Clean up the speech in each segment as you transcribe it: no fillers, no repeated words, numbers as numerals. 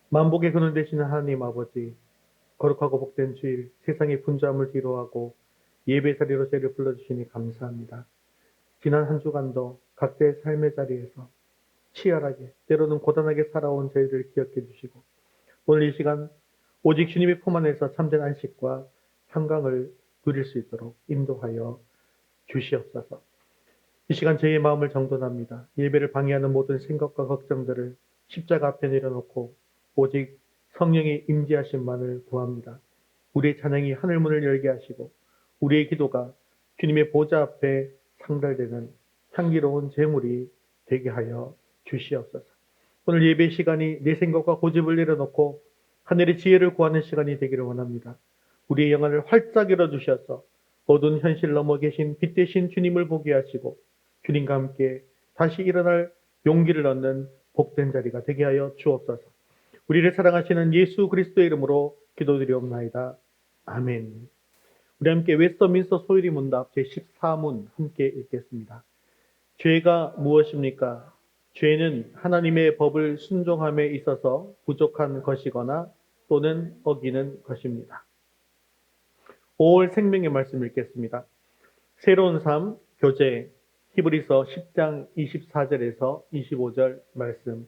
만복의 근원 되시는 하나님 아버지, 거룩하고 복된 주일, 세상의 분주함을 뒤로하고 예배자리로 저희를 불러주시니 감사합니다. 지난 한 주간도 각자의 삶의 자리에서 치열하게, 때로는 고단하게 살아온 저희를 기억해 주시고, 오늘 이 시간 오직 주님의 품 안에서 참된 안식과 평강을 누릴 수 있도록 인도하여 주시옵소서. 이 시간 저희의 마음을 정돈합니다. 예배를 방해하는 모든 생각과 걱정들을 십자가 앞에 내려놓고 오직 성령의 임재하심만을 구합니다. 우리의 찬양이 하늘문을 열게 하시고 우리의 기도가 주님의 보좌 앞에 상달되는 향기로운 제물이 되게 하여 주시옵소서. 오늘 예배 시간이 내 생각과 고집을 내려놓고 하늘의 지혜를 구하는 시간이 되기를 원합니다. 우리의 영안을 활짝 열어주셔서 어두운 현실 넘어 계신 빛 대신 주님을 보게 하시고 주님과 함께 다시 일어날 용기를 얻는 복된 자리가 되게 하여 주옵소서. 우리를 사랑하시는 예수 그리스도의 이름으로 기도드리옵나이다. 아멘. 우리 함께 웨스터민스터 소유리 문답 제14문 함께 읽겠습니다. 죄가 무엇입니까? 죄는 하나님의 법을 순종함에 있어서 부족한 것이거나 또는 어기는 것입니다. 5월 생명의 말씀 읽겠습니다. 새로운 삶 교재 히브리서 10장 24절에서 25절 말씀.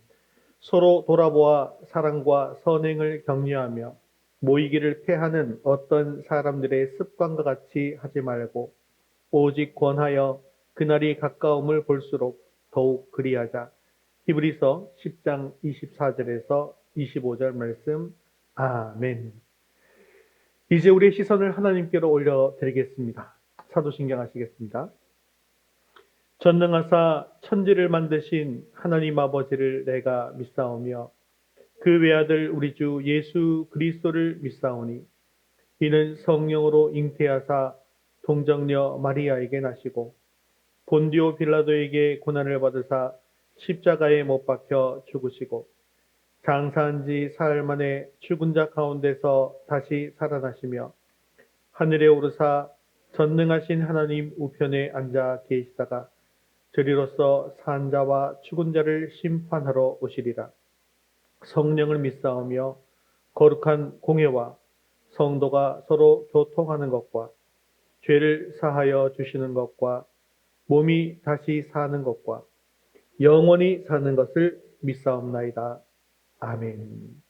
서로 돌아보아 사랑과 선행을 격려하며 모이기를 패하는 어떤 사람들의 습관과 같이 하지 말고 오직 권하여 그날이 가까움을 볼수록 더욱 그리하자. 히브리서 10장 24절에서 25절 말씀. 아멘. 이제 우리의 시선을 하나님께로 올려드리겠습니다. 사도신경 하시겠습니다. 전능하사 천지를 만드신 하나님 아버지를 내가 믿사오며 그 외아들 우리 주 예수 그리스도를 믿사오니 이는 성령으로 잉태하사 동정녀 마리아에게 나시고 본디오 빌라도에게 고난을 받으사 십자가에 못 박혀 죽으시고 장사한 지 사흘 만에 죽은 자 가운데서 다시 살아나시며 하늘에 오르사 전능하신 하나님 우편에 앉아 계시다가 저리로서 산 자와 죽은 자를 심판하러 오시리라. 성령을 믿사오며 거룩한 공회와 성도가 서로 교통하는 것과 죄를 사하여 주시는 것과 몸이 다시 사는 것과 영원히 사는 것을 믿사옵나이다. 아멘.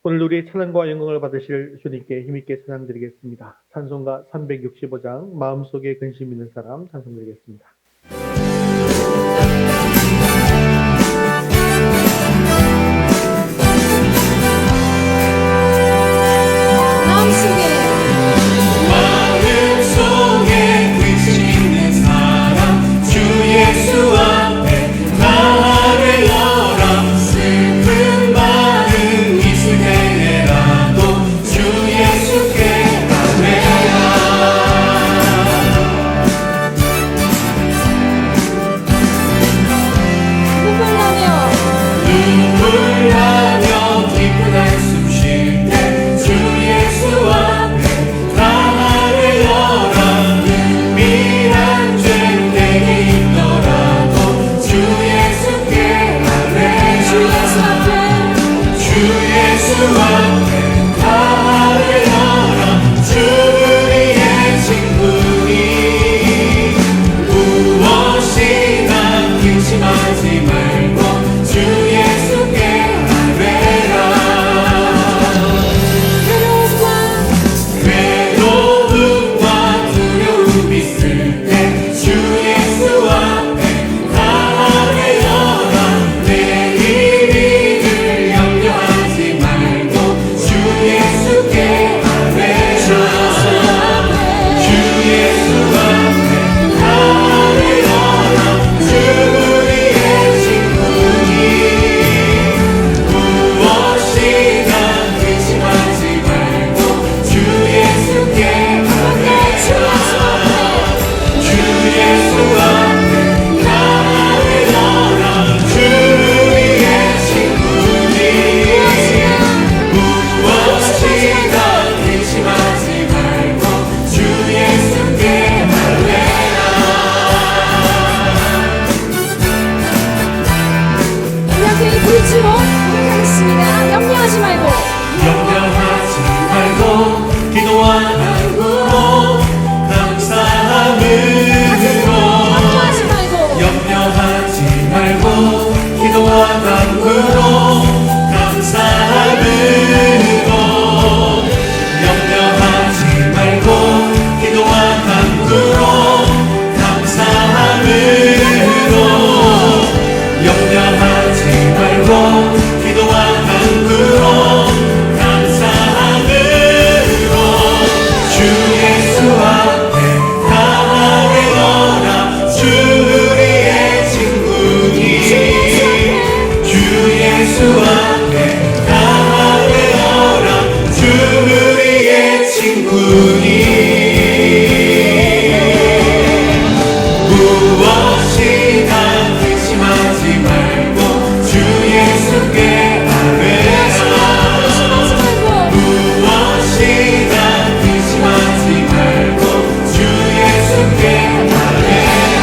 오늘 우리의 찬양과 영광을 받으실 주님께 힘있게 찬양드리겠습니다. 찬송가 365장 마음속에 근심 있는 사람 찬송드리겠습니다. 간구로 감사함으로 염려하지 말고 기도와 간구로 감사함으로 염려하지 말고 기도와 간구로 감사함으로 주 예수 앞에 강하게 너라 주 우리의 친구니 주 예수 앞에 강하게 너라 주 우리의 친구니 무엇이나 의심하지 말고 주 예수께 아뢰라 무엇이나 의심하지 말고 주 예수께 아뢰라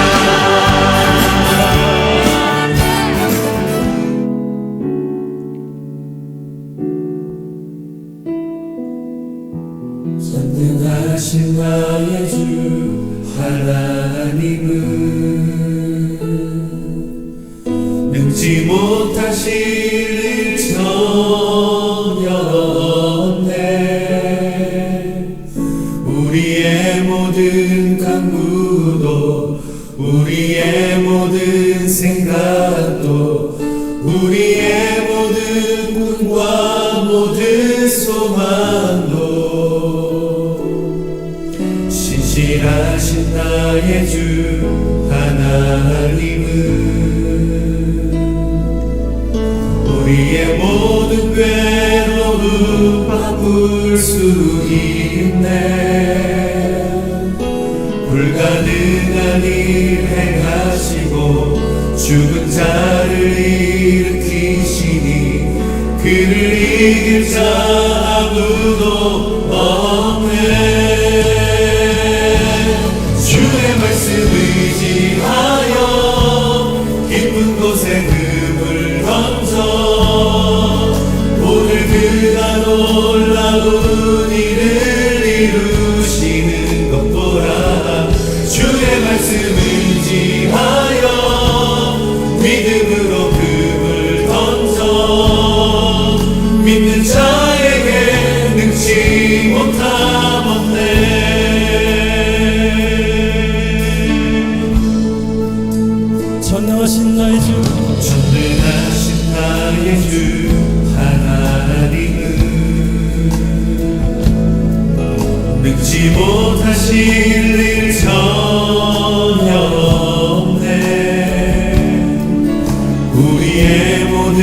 전능하신 나의 주 하나님은 능지 못하실 일 전혀 없네 우리의 모든 간구도 우리의 모든 생각도 우리의 모든 꿈과 모든 소망도 신실하신 나의 주 하나님은 우리의 모든 괴로움 바꿀 수 있네 불가능한 일 행하시고 죽은 자를 일으키시니 그를 이길 자 아무도 없네 주의 말씀 의지하여 깊은 곳에 금을 던져 오늘 그가 놀라운 일을 이루시는 것 보라 주의 말씀 의지하여 믿음으로 금을 던져 믿는 자에게 능치 못함 없네 전능하신 나의 주 전능하신 나의 주 하나님은 능지 못하실 일 전혀 없네 우리의 모든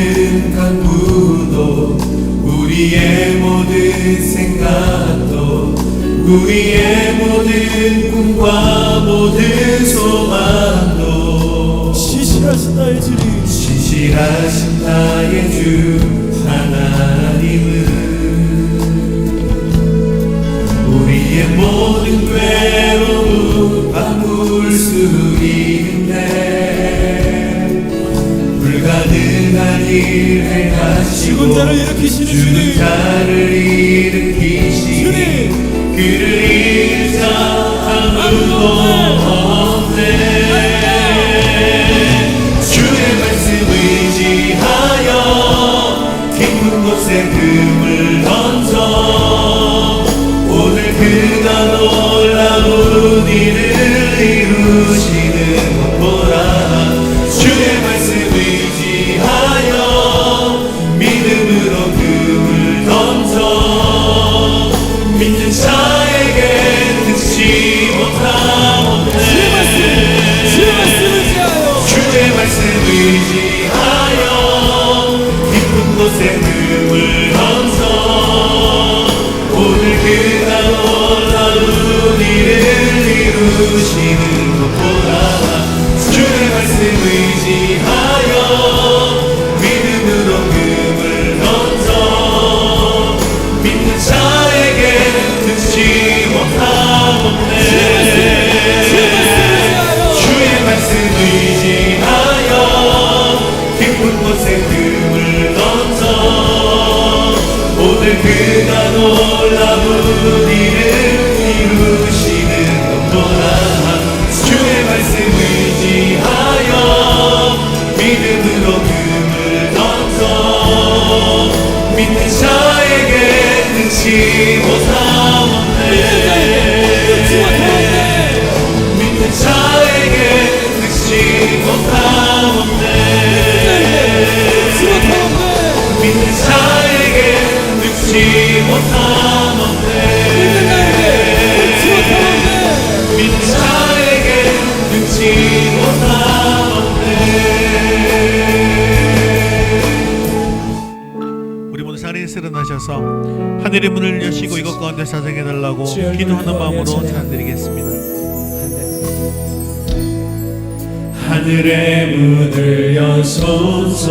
간구도 우리의 모든 생각도 우리의 모든 꿈과 모든 소망도 신실하신 나의 주님 신실하신 나의 주 하나님은 우리의 모든 괴로움 바꿀 수 있네 불가능한 일 행하시고 죽은 자를 일으키시는 죽은 주님 자를 일으키시니 주님 그를 이길 자 아무도 없네 주의 말씀 의지하여 깊은 곳에 금을 던져 오늘 그가 놀라운 일을 이루시는 것 보라 주의 말씀 의지하여 믿음으로 금을 던져 믿는 자에게 능치 못함 없네 주의 말씀 의지하여 깊은 곳에 금을 던져 오늘 그가 놀라운 일을 이루시는 것 보라 주의 말씀 의지하여 믿음으로 금을 던져 믿는 자에게 능치 못함 없네 주의 말씀 의지하여 깊은 곳에 금을 던져 오늘 그가 놀라운 일을 이루시는 것 보라 주의 말씀 믿는 자에게 능치 못함 없네. 믿는 자에게 능치 못함 없네. 믿는 자에게 능치 못함 없네. 믿는 자에게 능치 못함 없네. 우리 모두 자리에서 일어나셔서 하늘의 문을 여시고 이것 가운데 사정해달라고 기도하는 마음으로 찬드리겠습니다. 하늘의 문을 여소서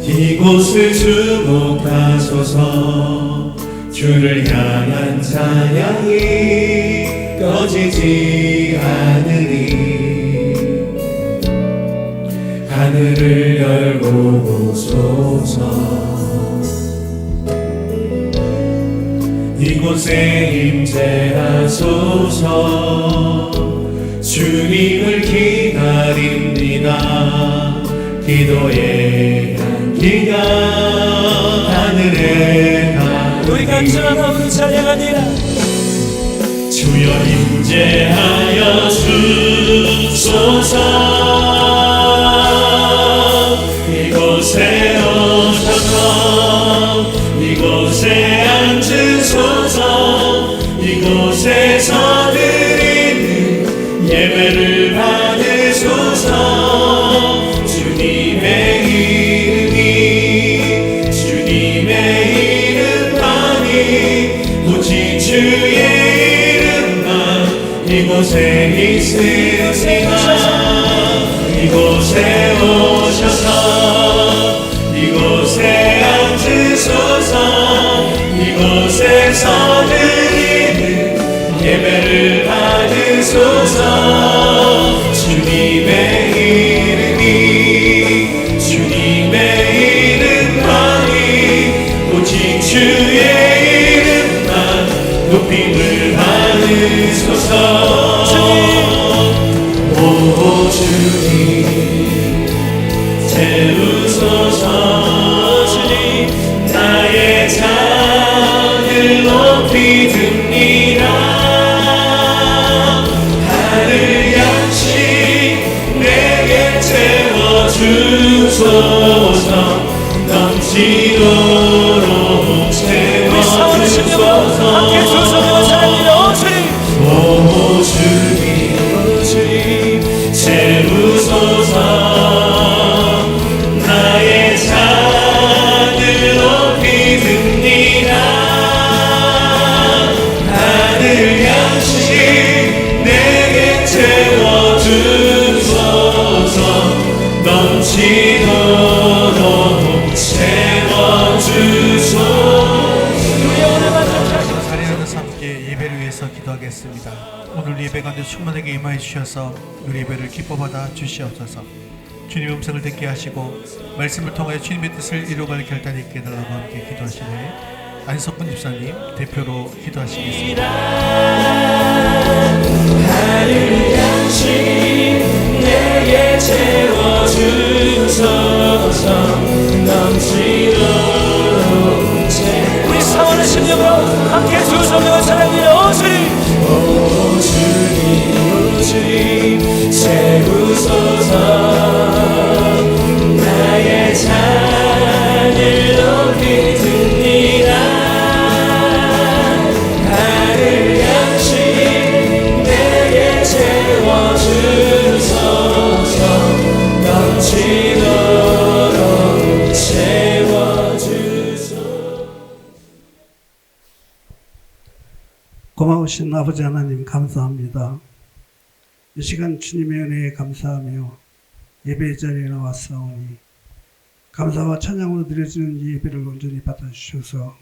이곳을 주목하소서 주를 향한 찬양이 꺼지지 않으리 하늘을 열고 보소서 이곳에 임재하소서 주님을 기다립니다 기도의 향기가 하늘에 우리 간절한 마음으로 찬양하니라. 주여 임재하여 주소서 이곳에 오셔서 이곳에 앉으소서 이곳에서 드리는 예배를 받으소서 주님의 이름만이 오직 주의 이름만 이곳에 있으시나 이곳에 오셔서 이곳에 앉으소서 이곳에서 드리는 예배를 받으소서 주님의 이름만이 오직 주의 이름만 높임을 받으소서 오 주님 채우소서 주님 나의 잔을 높이 듭니다 하늘 양식 내게 채워주소서 넘치도록 채워주소서 함께 두 손으로 찬양해요. 오 주님 채우소서 나의 잔을 높이 듭니다 하늘 양식 내게 채워주소서 넘치도록 채워주소서 자리에 앉아서 함께 예배를 위해서 기도하겠습니다. 오늘 예배 가운데 충만하게 임하여 주셔서 우리 예배를 기뻐받아 주시옵소서. 주님의 음성을 듣게 하시고 말씀을 통하여 주님의 뜻을 이루어갈 결단이 있게 해달라고 함께 기도하시네 안석분 집사님 대표로 기도하시겠습니다. 하늘 양식 내게 채워주소서 넘치도록 우리 사원의 심령으로 함께 두 손으로 찬양해요. 오 주님 채우소서 나의 잔을 높이 듭니다 하늘 양식 내게 채워주소서 넘치도록 채워주소서 고마우신 아버지 하나님 감사합니다. 이 시간 주님의 은혜에 감사하며 예배의 자리에 나왔사오니 감사와 찬양으로 드려지는 이 예배를 온전히 받아주셔서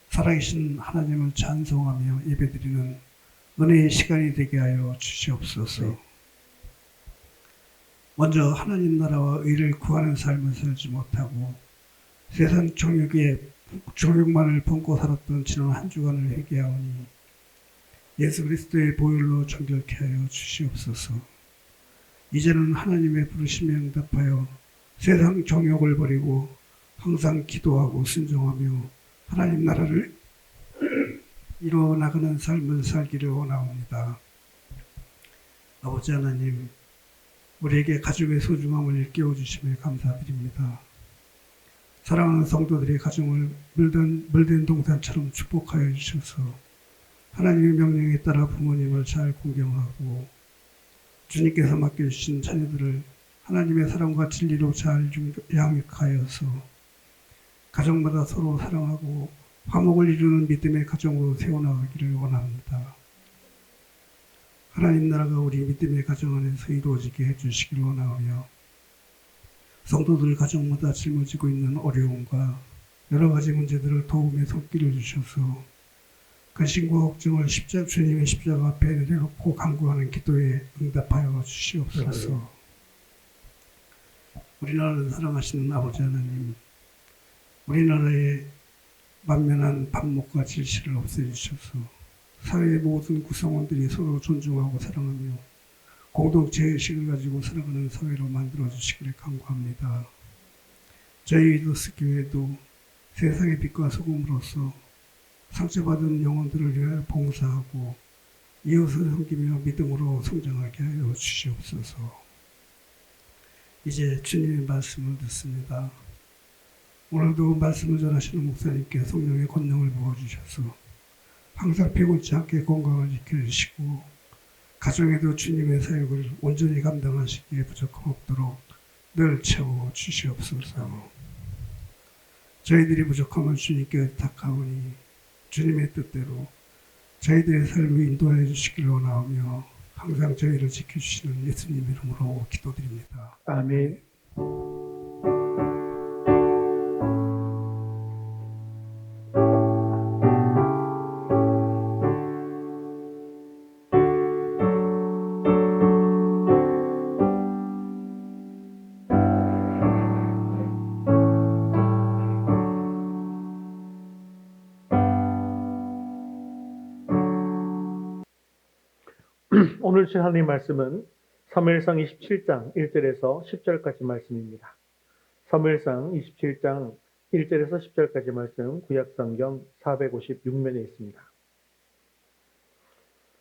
살아계신 하나님을 찬송하며 예배드리는 은혜의 시간이 되게 하여 주시옵소서. 먼저 하나님 나라와 의를 구하는 삶을 살지 못하고 세상 종욕만을 품고 살았던 지난 한 주간을 회개하오니 예수 그리스도의 보혈로 정결케 하여 주시옵소서. 이제는 하나님의 부르심에 응답하여 세상 정욕을 버리고 항상 기도하고 순종하며 하나님 나라를 이루어 나가는 삶을 살기를 원하옵니다. 아버지 하나님, 우리에게 가족의 소중함을 일깨워 주심에 감사드립니다. 사랑하는 성도들의 가정을 물된 동산처럼 축복하여 주셔서 하나님의 명령에 따라 부모님을 잘 공경하고 주님께서 맡겨주신 자녀들을 하나님의 사랑과 진리로 잘 양육하여서 가정마다 서로 사랑하고 화목을 이루는 믿음의 가정으로 세워나가기를 원합니다. 하나님 나라가 우리 믿음의 가정 안에서 이루어지게 해주시기를 원하며 성도들 가정마다 짊어지고 있는 어려움과 여러 가지 문제들을 도움의 손길을 주셔서 근심과 걱정을 주님의 십자가 앞에 내려놓고 간구하는 기도에 응답하여 주시옵소서. 우리나라를 사랑하시는 아버지 하나님, 우리나라의 만면한 반목과 질시를 없애주셔서 사회의 모든 구성원들이 서로 존중하고 사랑하며 공동체의식을 가지고 살아가는 사회로 만들어주시기를 간구합니다. 저희 이더스 교회도 세상의 빛과 소금으로서 상처받은 영혼들을 위하여 봉사하고 이웃을 섬기며 믿음으로 성장하게 하여 주시옵소서. 이제 주님의 말씀을 듣습니다. 오늘도 말씀을 전하시는 목사님께 성령의 권능을 부어주셔서 항상 피곤치 않게 건강을 지켜주시고 가정에도 주님의 사역을 온전히 감당하시기에 부족함 없도록 늘 채워 주시옵소서. 저희들이 부족함을 주님께 의탁하오니 주님의 뜻대로 저희들의 삶을 인도하여 주시기를 원하오며 항상 저희를 지켜주시는 예수님 이름으로 기도드립니다. 아멘. 오늘 주신 하나님 말씀은 사무엘상 27장 1절에서 10절까지 말씀입니다. 사무엘상 27장 1절에서 10절까지 말씀 구약성경 456면에 있습니다.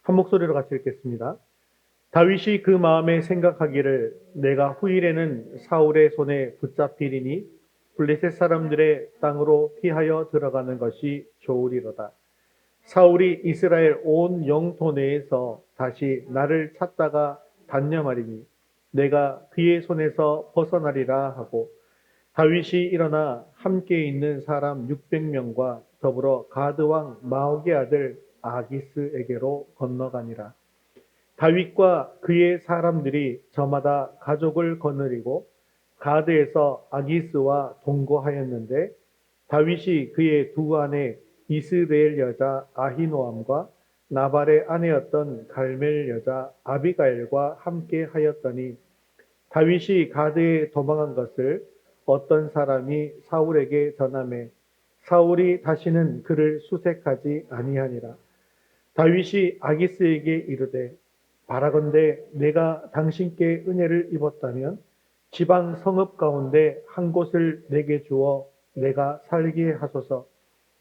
한 목소리로 같이 읽겠습니다. 다윗이 그 마음에 생각하기를 내가 후일에는 사울의 손에 붙잡히리니 블레셋 사람들의 땅으로 피하여 들어가는 것이 좋으리로다. 사울이 이스라엘 온 영토 내에서 다시 나를 찾다가 단념하리니 내가 그의 손에서 벗어나리라 하고 다윗이 일어나 함께 있는 사람 600명과 더불어 가드 왕 마옥의 아들 아기스에게로 건너가니라. 다윗과 그의 사람들이 저마다 가족을 거느리고 가드에서 아기스와 동거하였는데 다윗이 그의 두 아내 이스라엘 여자 아히노암과 나발의 아내였던 갈멜 여자 아비가일과 함께 하였더니 다윗이 가드에 도망한 것을 어떤 사람이 사울에게 전하매 사울이 다시는 그를 수색하지 아니하니라. 다윗이 아기스에게 이르되 바라건대 내가 당신께 은혜를 입었다면 지방 성읍 가운데 한 곳을 내게 주어 내가 살게 하소서.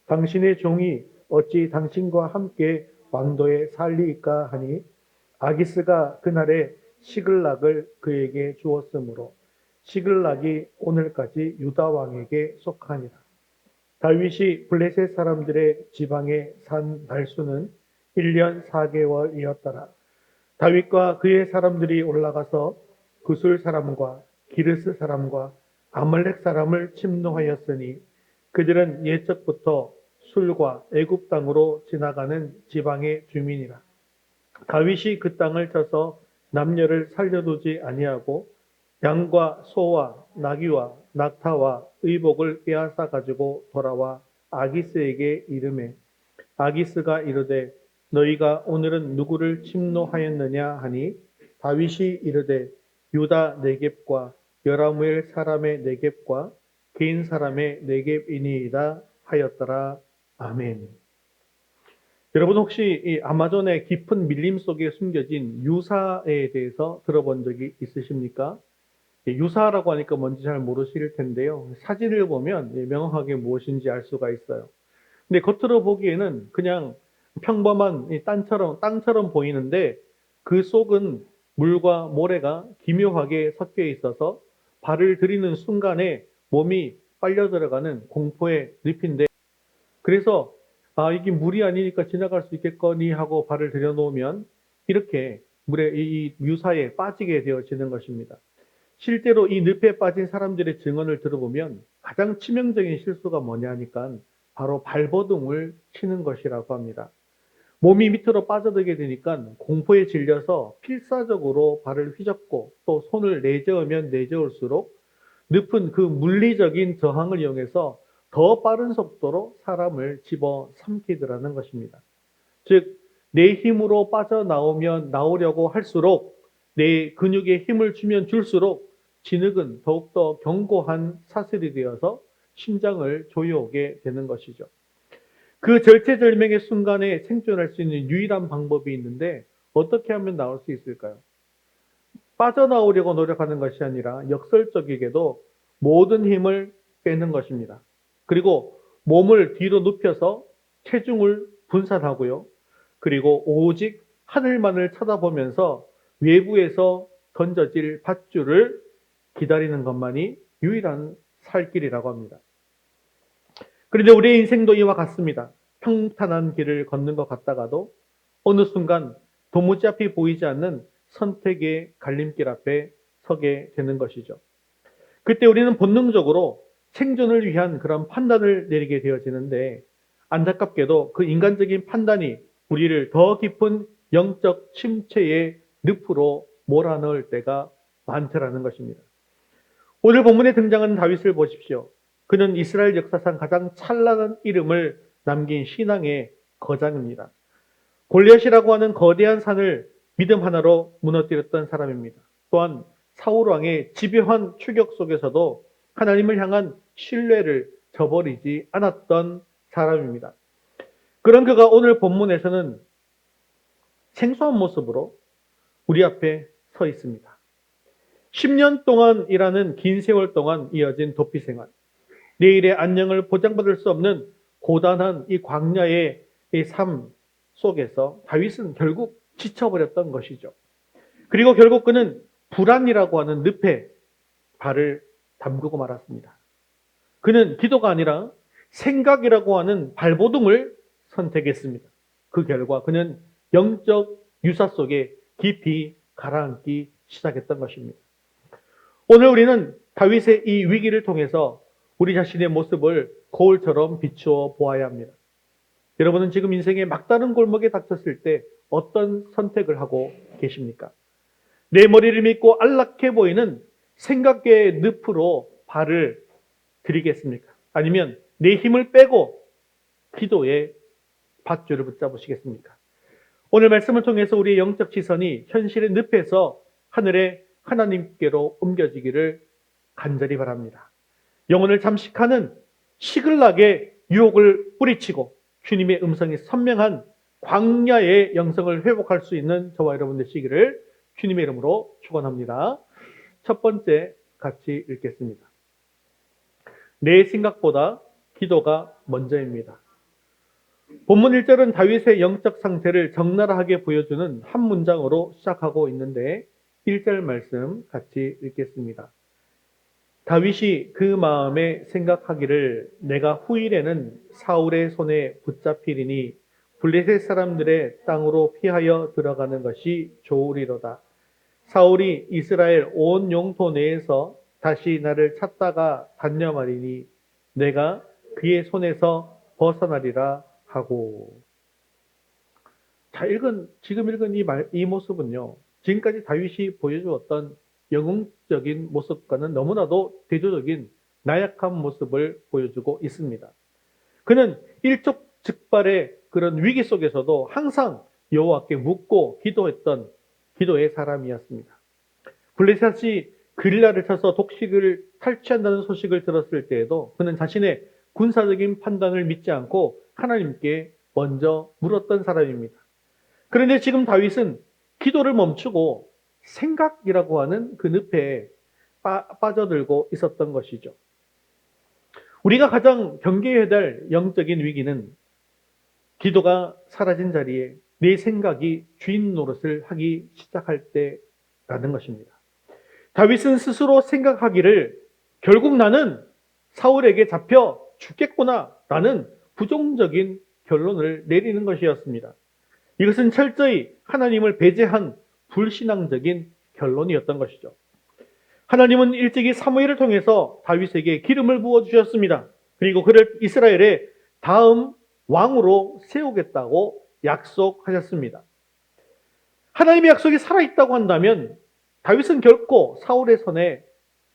당신의 종이 어찌 당신과 함께 왕도에 살리이까 하니 아기스가 그날에 시글락을 그에게 주었으므로 시글락이 오늘까지 유다 왕에게 속하니라. 다윗이 블레셋 사람들의 지방에 산 날수는 1년 4개월이었더라. 다윗과 그의 사람들이 올라가서 구술 사람과 기르스 사람과 아말렉 사람을 침노하였으니 그들은 옛적부터 술과 애굽 땅으로 지나가는 지방의 주민이라. 다윗이 그 땅을 쳐서 남녀를 살려두지 아니하고 양과 소와 나귀와 낙타와 의복을 빼앗아 가지고 돌아와 아기스에게 이르매 아기스가 이르되 너희가 오늘은 누구를 침노하였느냐 하니 다윗이 이르되 유다 네겝과 여라무엘 사람의 네겝과 개인 사람의 네겝이니이다 하였더라. 아멘. 여러분 혹시 이 아마존의 깊은 밀림 속에 숨겨진 유사에 대해서 들어본 적이 있으십니까? 유사라고 하니까 뭔지 잘 모르실 텐데요. 사진을 보면 명확하게 무엇인지 알 수가 있어요. 근데 겉으로 보기에는 그냥 평범한 이 땅처럼 보이는데 그 속은 물과 모래가 기묘하게 섞여 있어서 발을 들이는 순간에 몸이 빨려 들어가는 공포의 늪인데, 그래서 이게 물이 아니니까 지나갈 수 있겠거니 하고 발을 들여놓으면 이렇게 물에 이 유사에 빠지게 되어지는 것입니다. 실제로 이 늪에 빠진 사람들의 증언을 들어보면 가장 치명적인 실수가 뭐냐 하니까 바로 발버둥을 치는 것이라고 합니다. 몸이 밑으로 빠져들게 되니까 공포에 질려서 필사적으로 발을 휘젓고 또 손을 내저으면 내저을수록 늪은 그 물리적인 저항을 이용해서 더 빠른 속도로 사람을 집어 삼키더라는 것입니다. 즉, 내 힘으로 나오려고 할수록, 내 근육에 힘을 주면 줄수록 진흙은 더욱더 견고한 사슬이 되어서 심장을 조여오게 되는 것이죠. 그 절체절명의 순간에 생존할 수 있는 유일한 방법이 있는데 어떻게 하면 나올 수 있을까요? 빠져나오려고 노력하는 것이 아니라 역설적이게도 모든 힘을 빼는 것입니다. 그리고 몸을 뒤로 눕혀서 체중을 분산하고요. 그리고 오직 하늘만을 쳐다보면서 외부에서 던져질 밧줄을 기다리는 것만이 유일한 살 길이라고 합니다. 그런데 우리의 인생도 이와 같습니다. 평탄한 길을 걷는 것 같다가도 어느 순간 도무지 앞이 보이지 않는 선택의 갈림길 앞에 서게 되는 것이죠. 그때 우리는 본능적으로 생존을 위한 그런 판단을 내리게 되어지는데, 안타깝게도 그 인간적인 판단이 우리를 더 깊은 영적 침체의 늪으로 몰아넣을 때가 많더라는 것입니다. 오늘 본문에 등장하는 다윗을 보십시오. 그는 이스라엘 역사상 가장 찬란한 이름을 남긴 신앙의 거장입니다. 골리앗이라고 하는 거대한 산을 믿음 하나로 무너뜨렸던 사람입니다. 또한 사울 왕의 집요한 추격 속에서도 하나님을 향한 신뢰를 저버리지 않았던 사람입니다. 그런 그가 오늘 본문에서는 생소한 모습으로 우리 앞에 서 있습니다. 10년 동안이라는 긴 세월 동안 이어진 도피 생활, 내일의 안녕을 보장받을 수 없는 고단한 이 광야의 이 삶 속에서 다윗은 결국 지쳐버렸던 것이죠. 그리고 결국 그는 불안이라고 하는 늪에 발을 담그고 말았습니다. 그는 기도가 아니라 생각이라고 하는 발버둥을 선택했습니다. 그 결과 그는 영적 유사 속에 깊이 가라앉기 시작했던 것입니다. 오늘 우리는 다윗의 이 위기를 통해서 우리 자신의 모습을 거울처럼 비추어 보아야 합니다. 여러분은 지금 인생의 막다른 골목에 닥쳤을 때 어떤 선택을 하고 계십니까? 내 머리를 믿고 안락해 보이는 생각의 늪으로 발을 들이겠습니까? 아니면 내 힘을 빼고 기도의 밧줄을 붙잡으시겠습니까? 오늘 말씀을 통해서 우리의 영적 지선이 현실의 늪에서 하늘의 하나님께로 옮겨지기를 간절히 바랍니다. 영혼을 잠식하는 시글락의 유혹을 뿌리치고 주님의 음성이 선명한 광야의 영성을 회복할 수 있는 저와 여러분 되시기를 주님의 이름으로 축원합니다. 첫 번째 같이 읽겠습니다. 내 생각보다 기도가 먼저입니다. 본문 1절은 다윗의 영적 상태를 적나라하게 보여주는 한 문장으로 시작하고 있는데 1절 말씀 같이 읽겠습니다. 다윗이 그 마음에 생각하기를 내가 후일에는 사울의 손에 붙잡히리니 블레셋 사람들의 땅으로 피하여 들어가는 것이 좋으리로다. 사울이 이스라엘 온 영토 내에서 다시 나를 찾다가 단념하리니 내가 그의 손에서 벗어나리라 하고. 지금 읽은 이 모습은요, 지금까지 다윗이 보여주었던 영웅적인 모습과는 너무나도 대조적인 나약한 모습을 보여주고 있습니다. 그는 일촉즉발의 그런 위기 속에서도 항상 여호와께 묻고 기도했던 기도의 사람이었습니다. 블레셋이 그릴라를 쳐서 독식을 탈취한다는 소식을 들었을 때에도 그는 자신의 군사적인 판단을 믿지 않고 하나님께 먼저 물었던 사람입니다. 그런데 지금 다윗은 기도를 멈추고 생각이라고 하는 그 늪에 빠져들고 있었던 것이죠. 우리가 가장 경계해야 될 영적인 위기는 기도가 사라진 자리에 내 생각이 주인 노릇을 하기 시작할 때라는 것입니다. 다윗은 스스로 생각하기를 결국 나는 사울에게 잡혀 죽겠구나 라는 부정적인 결론을 내리는 것이었습니다. 이것은 철저히 하나님을 배제한 불신앙적인 결론이었던 것이죠. 하나님은 일찍이 사무엘을 통해서 다윗에게 기름을 부어주셨습니다. 그리고 그를 이스라엘의 다음 왕으로 세우겠다고 약속하셨습니다. 하나님의 약속이 살아있다고 한다면 다윗은 결코 사울의 손에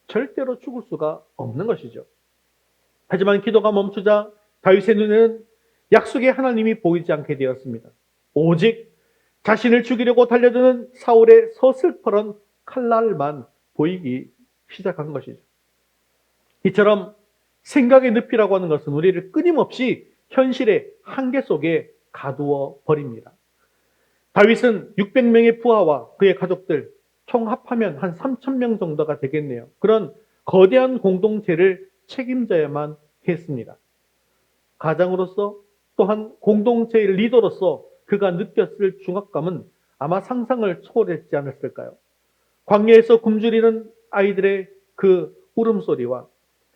절대로 죽을 수가 없는 것이죠. 하지만 기도가 멈추자 다윗의 눈에는 약속의 하나님이 보이지 않게 되었습니다. 오직 자신을 죽이려고 달려드는 사울의 서슬퍼런 칼날만 보이기 시작한 것이죠. 이처럼 생각의 늪이라고 하는 것은 우리를 끊임없이 현실의 한계 속에 가두어 버립니다. 다윗은 600명의 부하와 그의 가족들 총 합하면 한 3,000명 정도가 되겠네요. 그런 거대한 공동체를 책임져야만 했습니다. 가장으로서 또한 공동체의 리더로서 그가 느꼈을 중압감은 아마 상상을 초월했지 않았을까요? 광야에서 굶주리는 아이들의 그 울음소리와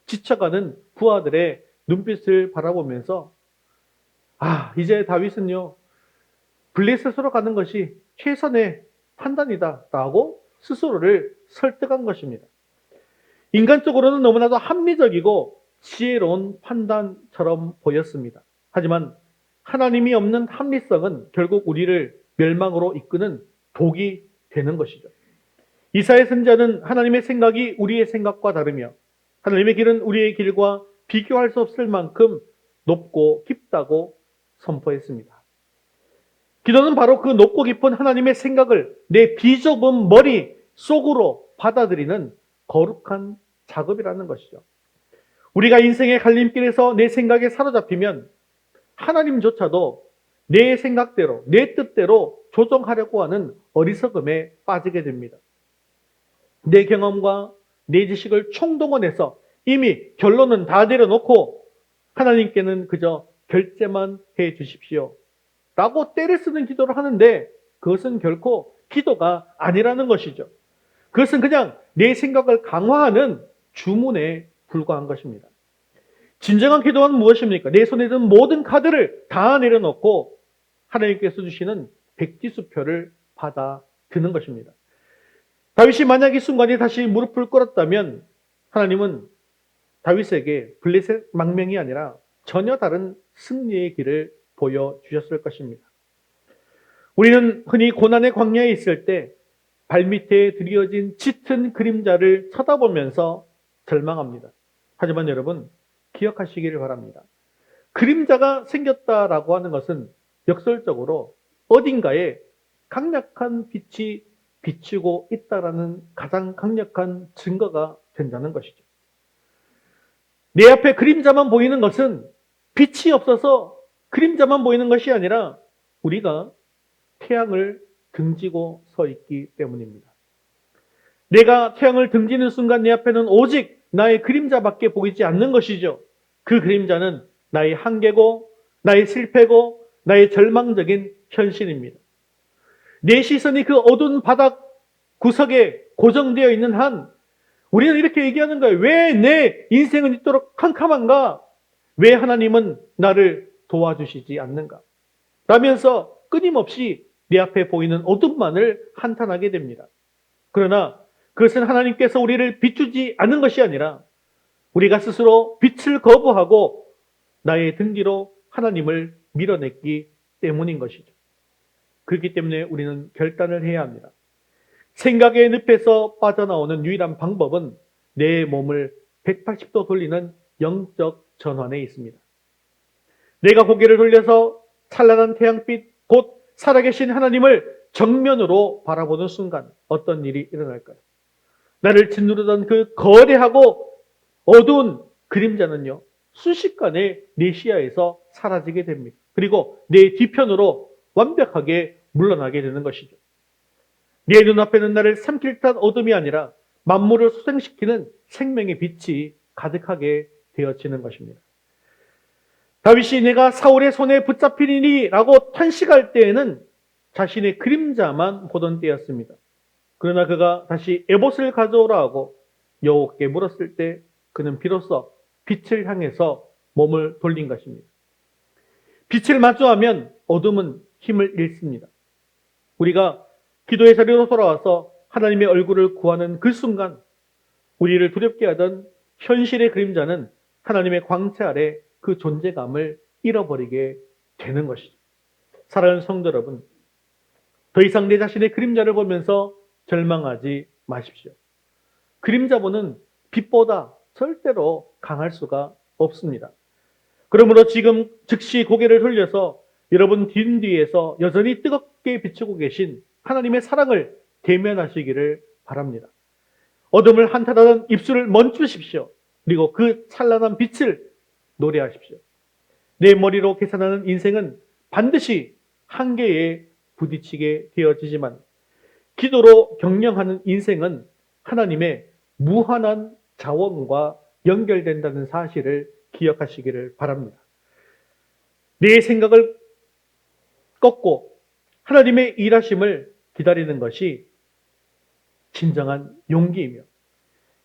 지쳐가는 부하들의 눈빛을 바라보면서 이제 다윗은요 블레셋으로 가는 것이 최선의 판단이다 라고 스스로를 설득한 것입니다. 인간적으로는 너무나도 합리적이고 지혜로운 판단처럼 보였습니다. 하지만 하나님이 없는 합리성은 결국 우리를 멸망으로 이끄는 독이 되는 것이죠. 이사야 선지자는 하나님의 생각이 우리의 생각과 다르며 하나님의 길은 우리의 길과 비교할 수 없을 만큼 높고 깊다고 선포했습니다. 기도는 바로 그 높고 깊은 하나님의 생각을 내 비좁은 머리 속으로 받아들이는 거룩한 작업이라는 것이죠. 우리가 인생의 갈림길에서 내 생각에 사로잡히면 하나님조차도 내 생각대로, 내 뜻대로 조정하려고 하는 어리석음에 빠지게 됩니다. 내 경험과 내 지식을 총동원해서 이미 결론은 다 내려놓고 하나님께는 그저 결제만 해 주십시오 라고 때를 쓰는 기도를 하는데 그것은 결코 기도가 아니라는 것이죠. 그것은 그냥 내 생각을 강화하는 주문에 불과한 것입니다. 진정한 기도는 무엇입니까? 내 손에 든 모든 카드를 다 내려놓고 하나님께서 주시는 백지수표를 받아 드는 것입니다. 다윗이 만약 이 순간에 다시 무릎을 꿇었다면 하나님은 다윗에게 블레셋 망명이 아니라 전혀 다른 승리의 길을 보여주셨을 것입니다. 우리는 흔히 고난의 광야에 있을 때 발밑에 드리워진 짙은 그림자를 쳐다보면서 절망합니다. 하지만 여러분 기억하시기를 바랍니다. 그림자가 생겼다라고 하는 것은 역설적으로 어딘가에 강력한 빛이 비추고 있다라는 가장 강력한 증거가 된다는 것이죠. 내 앞에 그림자만 보이는 것은 빛이 없어서 그림자만 보이는 것이 아니라 우리가 태양을 등지고 서 있기 때문입니다. 내가 태양을 등지는 순간 내 앞에는 오직 나의 그림자밖에 보이지 않는 것이죠. 그 그림자는 나의 한계고 나의 실패고 나의 절망적인 현실입니다. 내 시선이 그 어두운 바닥 구석에 고정되어 있는 한 우리는 이렇게 얘기하는 거예요. 왜 내 인생은 이토록 캄캄한가? 왜 하나님은 나를 도와주시지 않는가? 라면서 끊임없이 내 앞에 보이는 어둠만을 한탄하게 됩니다. 그러나 그것은 하나님께서 우리를 비추지 않은 것이 아니라 우리가 스스로 빛을 거부하고 나의 등 뒤로 하나님을 밀어냈기 때문인 것이죠. 그렇기 때문에 우리는 결단을 해야 합니다. 생각의 늪에서 빠져나오는 유일한 방법은 내 몸을 180도 돌리는 영적 전환에 있습니다. 내가 고개를 돌려서 찬란한 태양빛 곧 살아계신 하나님을 정면으로 바라보는 순간 어떤 일이 일어날까요? 나를 짓누르던 그 거대하고 어두운 그림자는요 순식간에 내 시야에서 사라지게 됩니다. 그리고 내 뒤편으로 완벽하게 물러나게 되는 것이죠. 내 눈앞에는 나를 삼킬 듯한 어둠이 아니라 만물을 소생시키는 생명의 빛이 가득하게 되어지는 것입니다. 다윗이 내가 사울의 손에 붙잡히리니 라고 탄식할 때에는 자신의 그림자만 보던 때였습니다. 그러나 그가 다시 에봇을 가져오라 하고 여호와께 물었을 때 그는 비로소 빛을 향해서 몸을 돌린 것입니다. 빛을 마주하면 어둠은 힘을 잃습니다. 우리가 기도의 자리로 돌아와서 하나님의 얼굴을 구하는 그 순간 우리를 두렵게 하던 현실의 그림자는 하나님의 광채 아래 그 존재감을 잃어버리게 되는 것이죠. 사랑하는 성도 여러분, 더 이상 내 자신의 그림자를 보면서 절망하지 마십시오. 그림자 보는 빛보다 절대로 강할 수가 없습니다. 그러므로 지금 즉시 고개를 돌려서 여러분 뒤에서 여전히 뜨겁게 비추고 계신 하나님의 사랑을 대면하시기를 바랍니다. 어둠을 한탄하던 입술을 멈추십시오. 그리고 그 찬란한 빛을 노래하십시오. 내 머리로 계산하는 인생은 반드시 한계에 부딪히게 되어지지만 기도로 경영하는 인생은 하나님의 무한한 자원과 연결된다는 사실을 기억하시기를 바랍니다. 내 생각을 꺾고 하나님의 일하심을 기다리는 것이 진정한 용기이며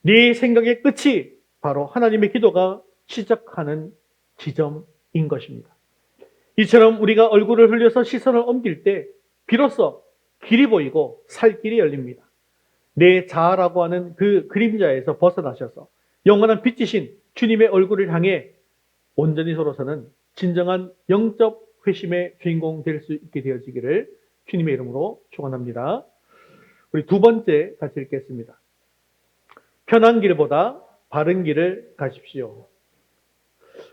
내 생각의 끝이 바로 하나님의 기도가 시작하는 지점인 것입니다. 이처럼 우리가 얼굴을 흘려서 시선을 옮길 때 비로소 길이 보이고 살 길이 열립니다. 내 자아라고 하는 그 그림자에서 벗어나셔서 영원한 빛이신 주님의 얼굴을 향해 온전히 서로서는 진정한 영적 회심의 주인공 될 수 있게 되어지기를 주님의 이름으로 축원합니다. 우리 두 번째 같이 읽겠습니다. 편한 길보다 바른 길을 가십시오.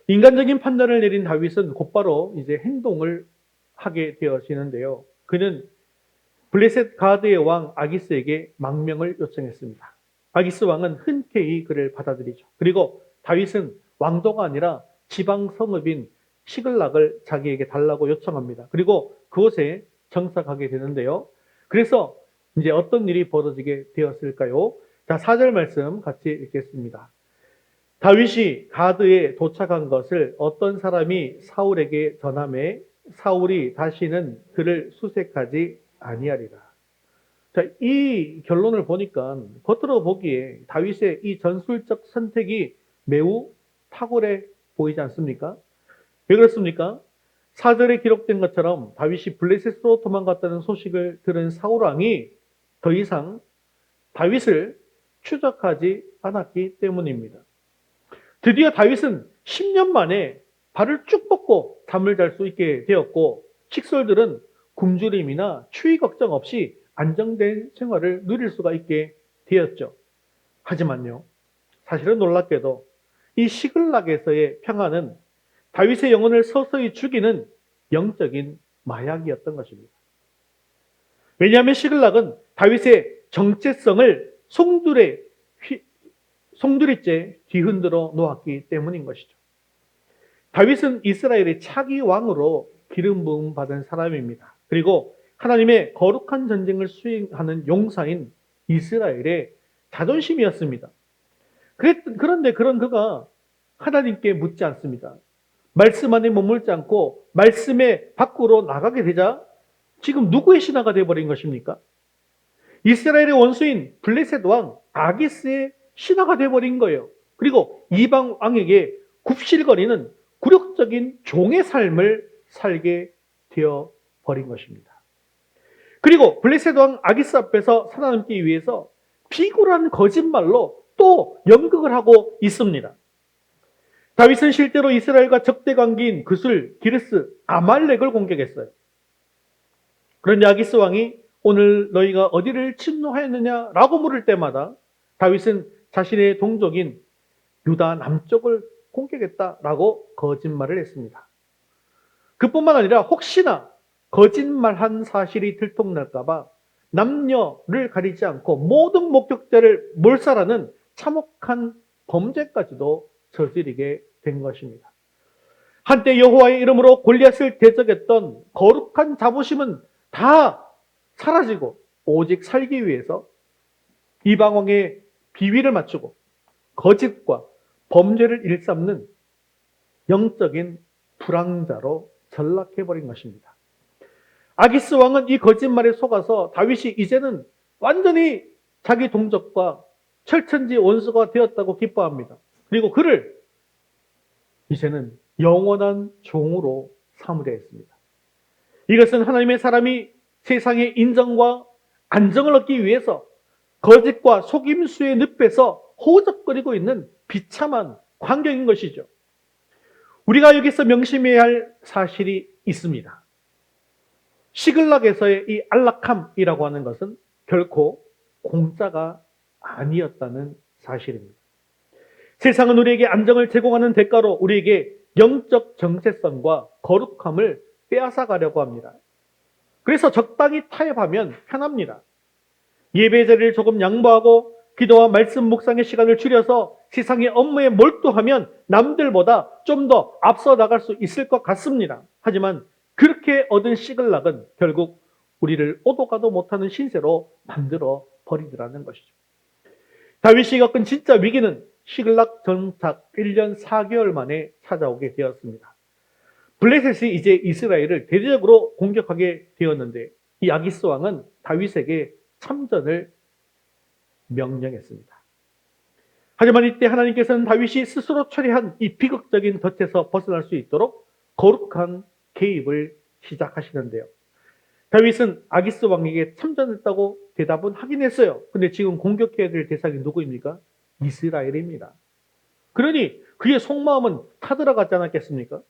인간적인 판단을 내린 다윗은 곧바로 이제 행동을 하게 되어지는데요. 그는 블레셋 가드의 왕 아기스에게 망명을 요청했습니다. 아기스 왕은 흔쾌히 그를 받아들이죠. 그리고 다윗은 왕도가 아니라 지방 성읍인 시글락을 자기에게 달라고 요청합니다. 그리고 그곳에 정착하게 되는데요. 그래서 이제 어떤 일이 벌어지게 되었을까요? 자, 4절 말씀 같이 읽겠습니다. 다윗이 가드에 도착한 것을 어떤 사람이 사울에게 전하매 사울이 다시는 그를 수색하지 아니하리라. 자, 이 결론을 보니까 겉으로 보기에 다윗의 이 전술적 선택이 매우 탁월해 보이지 않습니까? 왜 그렇습니까? 4절에 기록된 것처럼 다윗이 블레셋으로 도망갔다는 소식을 들은 사울 왕이 더 이상 다윗을 추적하지 않았기 때문입니다. 드디어 다윗은 10년 만에 발을 쭉 뻗고 잠을 잘 수 있게 되었고 식솔들은 굶주림이나 추위 걱정 없이 안정된 생활을 누릴 수가 있게 되었죠. 하지만요, 사실은 놀랍게도 이 시글락에서의 평안은 다윗의 영혼을 서서히 죽이는 영적인 마약이었던 것입니다. 왜냐하면 시글락은 다윗의 정체성을 송두리째 뒤흔들어 놓았기 때문인 것이죠. 다윗은 이스라엘의 차기 왕으로 기름 부음 받은 사람입니다. 그리고 하나님의 거룩한 전쟁을 수행하는 용사인 이스라엘의 자존심이었습니다. 그런데 그런 그가 하나님께 묻지 않습니다. 말씀 안에 머물지 않고 말씀의 밖으로 나가게 되자 지금 누구의 신하가 되어버린 것입니까? 이스라엘의 원수인 블레셋 왕 아기스의 신하가 되어버린 거예요. 그리고 이방 왕에게 굽실거리는 굴욕적인 종의 삶을 살게 되어버린 것입니다. 그리고 블레셋 왕 아기스 앞에서 살아남기 위해서 비굴한 거짓말로 또 연극을 하고 있습니다. 다윗은 실제로 이스라엘과 적대 관계인 그술, 기르스, 아말렉을 공격했어요. 그런데 아기스 왕이 오늘 너희가 어디를 침노하였느냐라고 물을 때마다 다윗은 자신의 동족인 유다 남쪽을 공격했다라고 거짓말을 했습니다. 그뿐만 아니라 혹시나 거짓말한 사실이 들통날까봐 남녀를 가리지 않고 모든 목격자를 몰살하는 참혹한 범죄까지도 저지르게 된 것입니다. 한때 여호와의 이름으로 골리앗을 대적했던 거룩한 자부심은 다 사라지고 오직 살기 위해서 이방왕의 비위를 맞추고 거짓과 범죄를 일삼는 영적인 불황자로 전락해버린 것입니다. 아기스 왕은 이 거짓말에 속아서 다윗이 이제는 완전히 자기 동족과 철천지 원수가 되었다고 기뻐합니다. 그리고 그를 이제는 영원한 종으로 삼으려 했습니다. 이것은 하나님의 사람이 세상의 인정과 안정을 얻기 위해서 거짓과 속임수의 늪에서 호적거리고 있는 비참한 광경인 것이죠. 우리가 여기서 명심해야 할 사실이 있습니다. 시글락에서의 이 안락함이라고 하는 것은 결코 공짜가 아니었다는 사실입니다. 세상은 우리에게 안정을 제공하는 대가로 우리에게 영적 정체성과 거룩함을 빼앗아가려고 합니다. 그래서 적당히 타협하면 편합니다. 예배 자리를 조금 양보하고 기도와 말씀 묵상의 시간을 줄여서 세상의 업무에 몰두하면 남들보다 좀 더 앞서 나갈 수 있을 것 같습니다. 하지만 그렇게 얻은 시글락은 결국 우리를 오도 가도 못하는 신세로 만들어 버리더라는 것이죠. 다윗이 겪은 진짜 위기는 시글락 정착 1년 4개월 만에 찾아오게 되었습니다. 블레셋이 이제 이스라엘을 대대적으로 공격하게 되었는데 이 아기스 왕은 다윗에게 참전을 명령했습니다. 하지만 이때 하나님께서는 다윗이 스스로 처리한 이 비극적인 덫에서 벗어날 수 있도록 거룩한 개입을 시작하시는데요. 다윗은 아기스 왕에게 참전했다고 대답은 하긴 했어요. 근데 지금 공격해야 될 대상이 누구입니까? 이스라엘입니다. 그러니 그의 속마음은 타들어가지 않았겠습니까?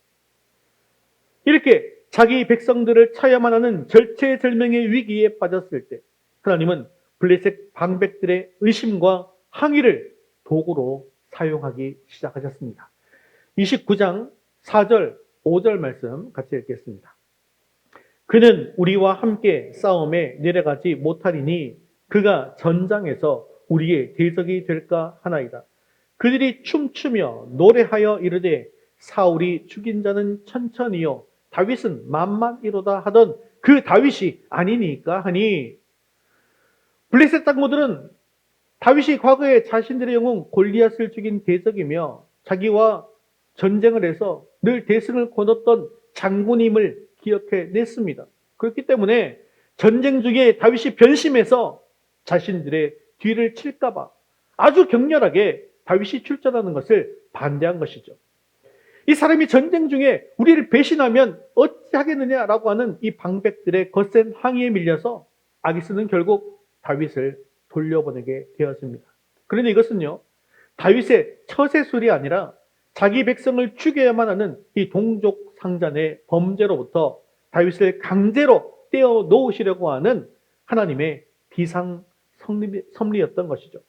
이렇게 자기 백성들을 차야만 하는 절체절명의 위기에 빠졌을 때 하나님은 블레셋 방백들의 의심과 항의를 도구로 사용하기 시작하셨습니다. 29장 4절, 5절 말씀 같이 읽겠습니다. 그는 우리와 함께 싸움에 내려가지 못하리니 그가 전장에서 우리의 대적이 될까 하나이다. 그들이 춤추며 노래하여 이르되 사울이 죽인 자는 천천히요 다윗은 만만이로다 하던 그 다윗이 아니니까 하니 블레셋 장모들은 다윗이 과거에 자신들의 영웅 골리앗을 죽인 대적이며 자기와 전쟁을 해서 늘 대승을 거뒀던 장군임을 기억해냈습니다. 그렇기 때문에 전쟁 중에 다윗이 변심해서 자신들의 뒤를 칠까봐 아주 격렬하게 다윗이 출전하는 것을 반대한 것이죠. 이 사람이 전쟁 중에 우리를 배신하면 어찌하겠느냐라고 하는 이 방백들의 거센 항의에 밀려서 아기스는 결국 다윗을 돌려보내게 되었습니다. 그런데 이것은요, 다윗의 처세술이 아니라 자기 백성을 죽여야만 하는 이 동족 상잔의 범죄로부터 다윗을 강제로 떼어 놓으시려고 하는 하나님의 비상 섭리였던 것이죠.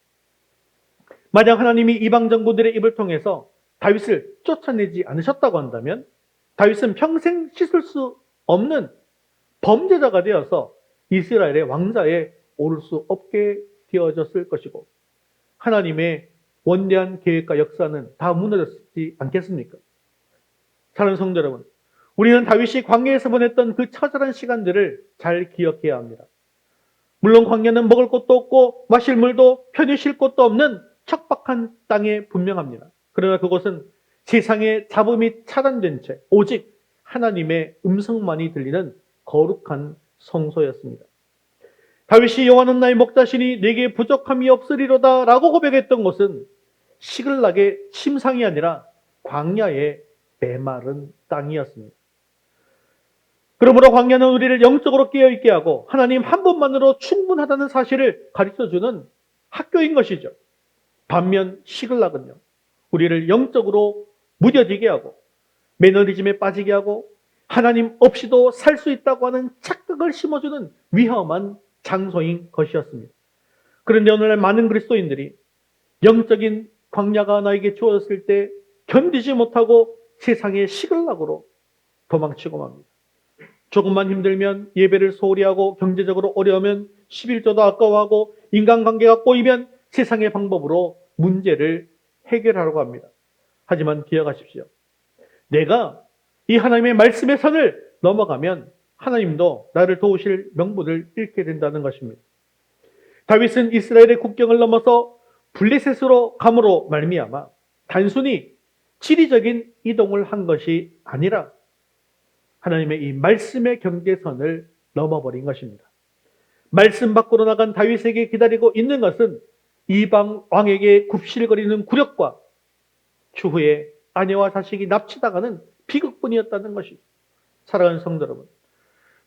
만약 하나님이 이방 정부들의 입을 통해서 다윗을 쫓아내지 않으셨다고 한다면 다윗은 평생 씻을 수 없는 범죄자가 되어서 이스라엘의 왕자에 오를 수 없게 되어졌을 것이고 하나님의 원대한 계획과 역사는 다 무너졌지 않겠습니까? 사랑하는 성도 여러분, 우리는 다윗이 광야에서 보냈던 그 처절한 시간들을 잘 기억해야 합니다. 물론 광야는 먹을 것도 없고 마실 물도 편히 쉴 곳도 없는 척박한 땅에 분명합니다. 그러나 그곳은 세상의 잡음이 차단된 채 오직 하나님의 음성만이 들리는 거룩한 성소였습니다. 다윗이 여호와는 나의 목자시니 내게 부족함이 없으리로다 라고 고백했던 곳은 시글락의 침상이 아니라 광야의 메마른 땅이었습니다. 그러므로 광야는 우리를 영적으로 깨어있게 하고 하나님 한 분만으로 충분하다는 사실을 가르쳐주는 학교인 것이죠. 반면 시글락은요, 우리를 영적으로 무뎌지게 하고 매너리즘에 빠지게 하고 하나님 없이도 살 수 있다고 하는 착각을 심어주는 위험한 장소인 것이었습니다. 그런데 오늘날 많은 그리스도인들이 영적인 광야가 나에게 주어졌을 때 견디지 못하고 세상의 시글락으로 도망치고 맙니다. 조금만 힘들면 예배를 소홀히 하고 경제적으로 어려우면 11조도 아까워하고 인간관계가 꼬이면 세상의 방법으로 문제를 해결하려고 합니다. 하지만 기억하십시오. 내가 이 하나님의 말씀의 선을 넘어가면 하나님도 나를 도우실 명분을 잃게 된다는 것입니다. 다윗은 이스라엘의 국경을 넘어서 블레셋으로 감으로 말미암아 단순히 지리적인 이동을 한 것이 아니라 하나님의 이 말씀의 경계선을 넘어버린 것입니다. 말씀 밖으로 나간 다윗에게 기다리고 있는 것은 이방 왕에게 굽실거리는 굴욕과 추후에 아내와 자식이 납치당하는 비극뿐이었다는 것입니다. 사랑하는 성도 여러분,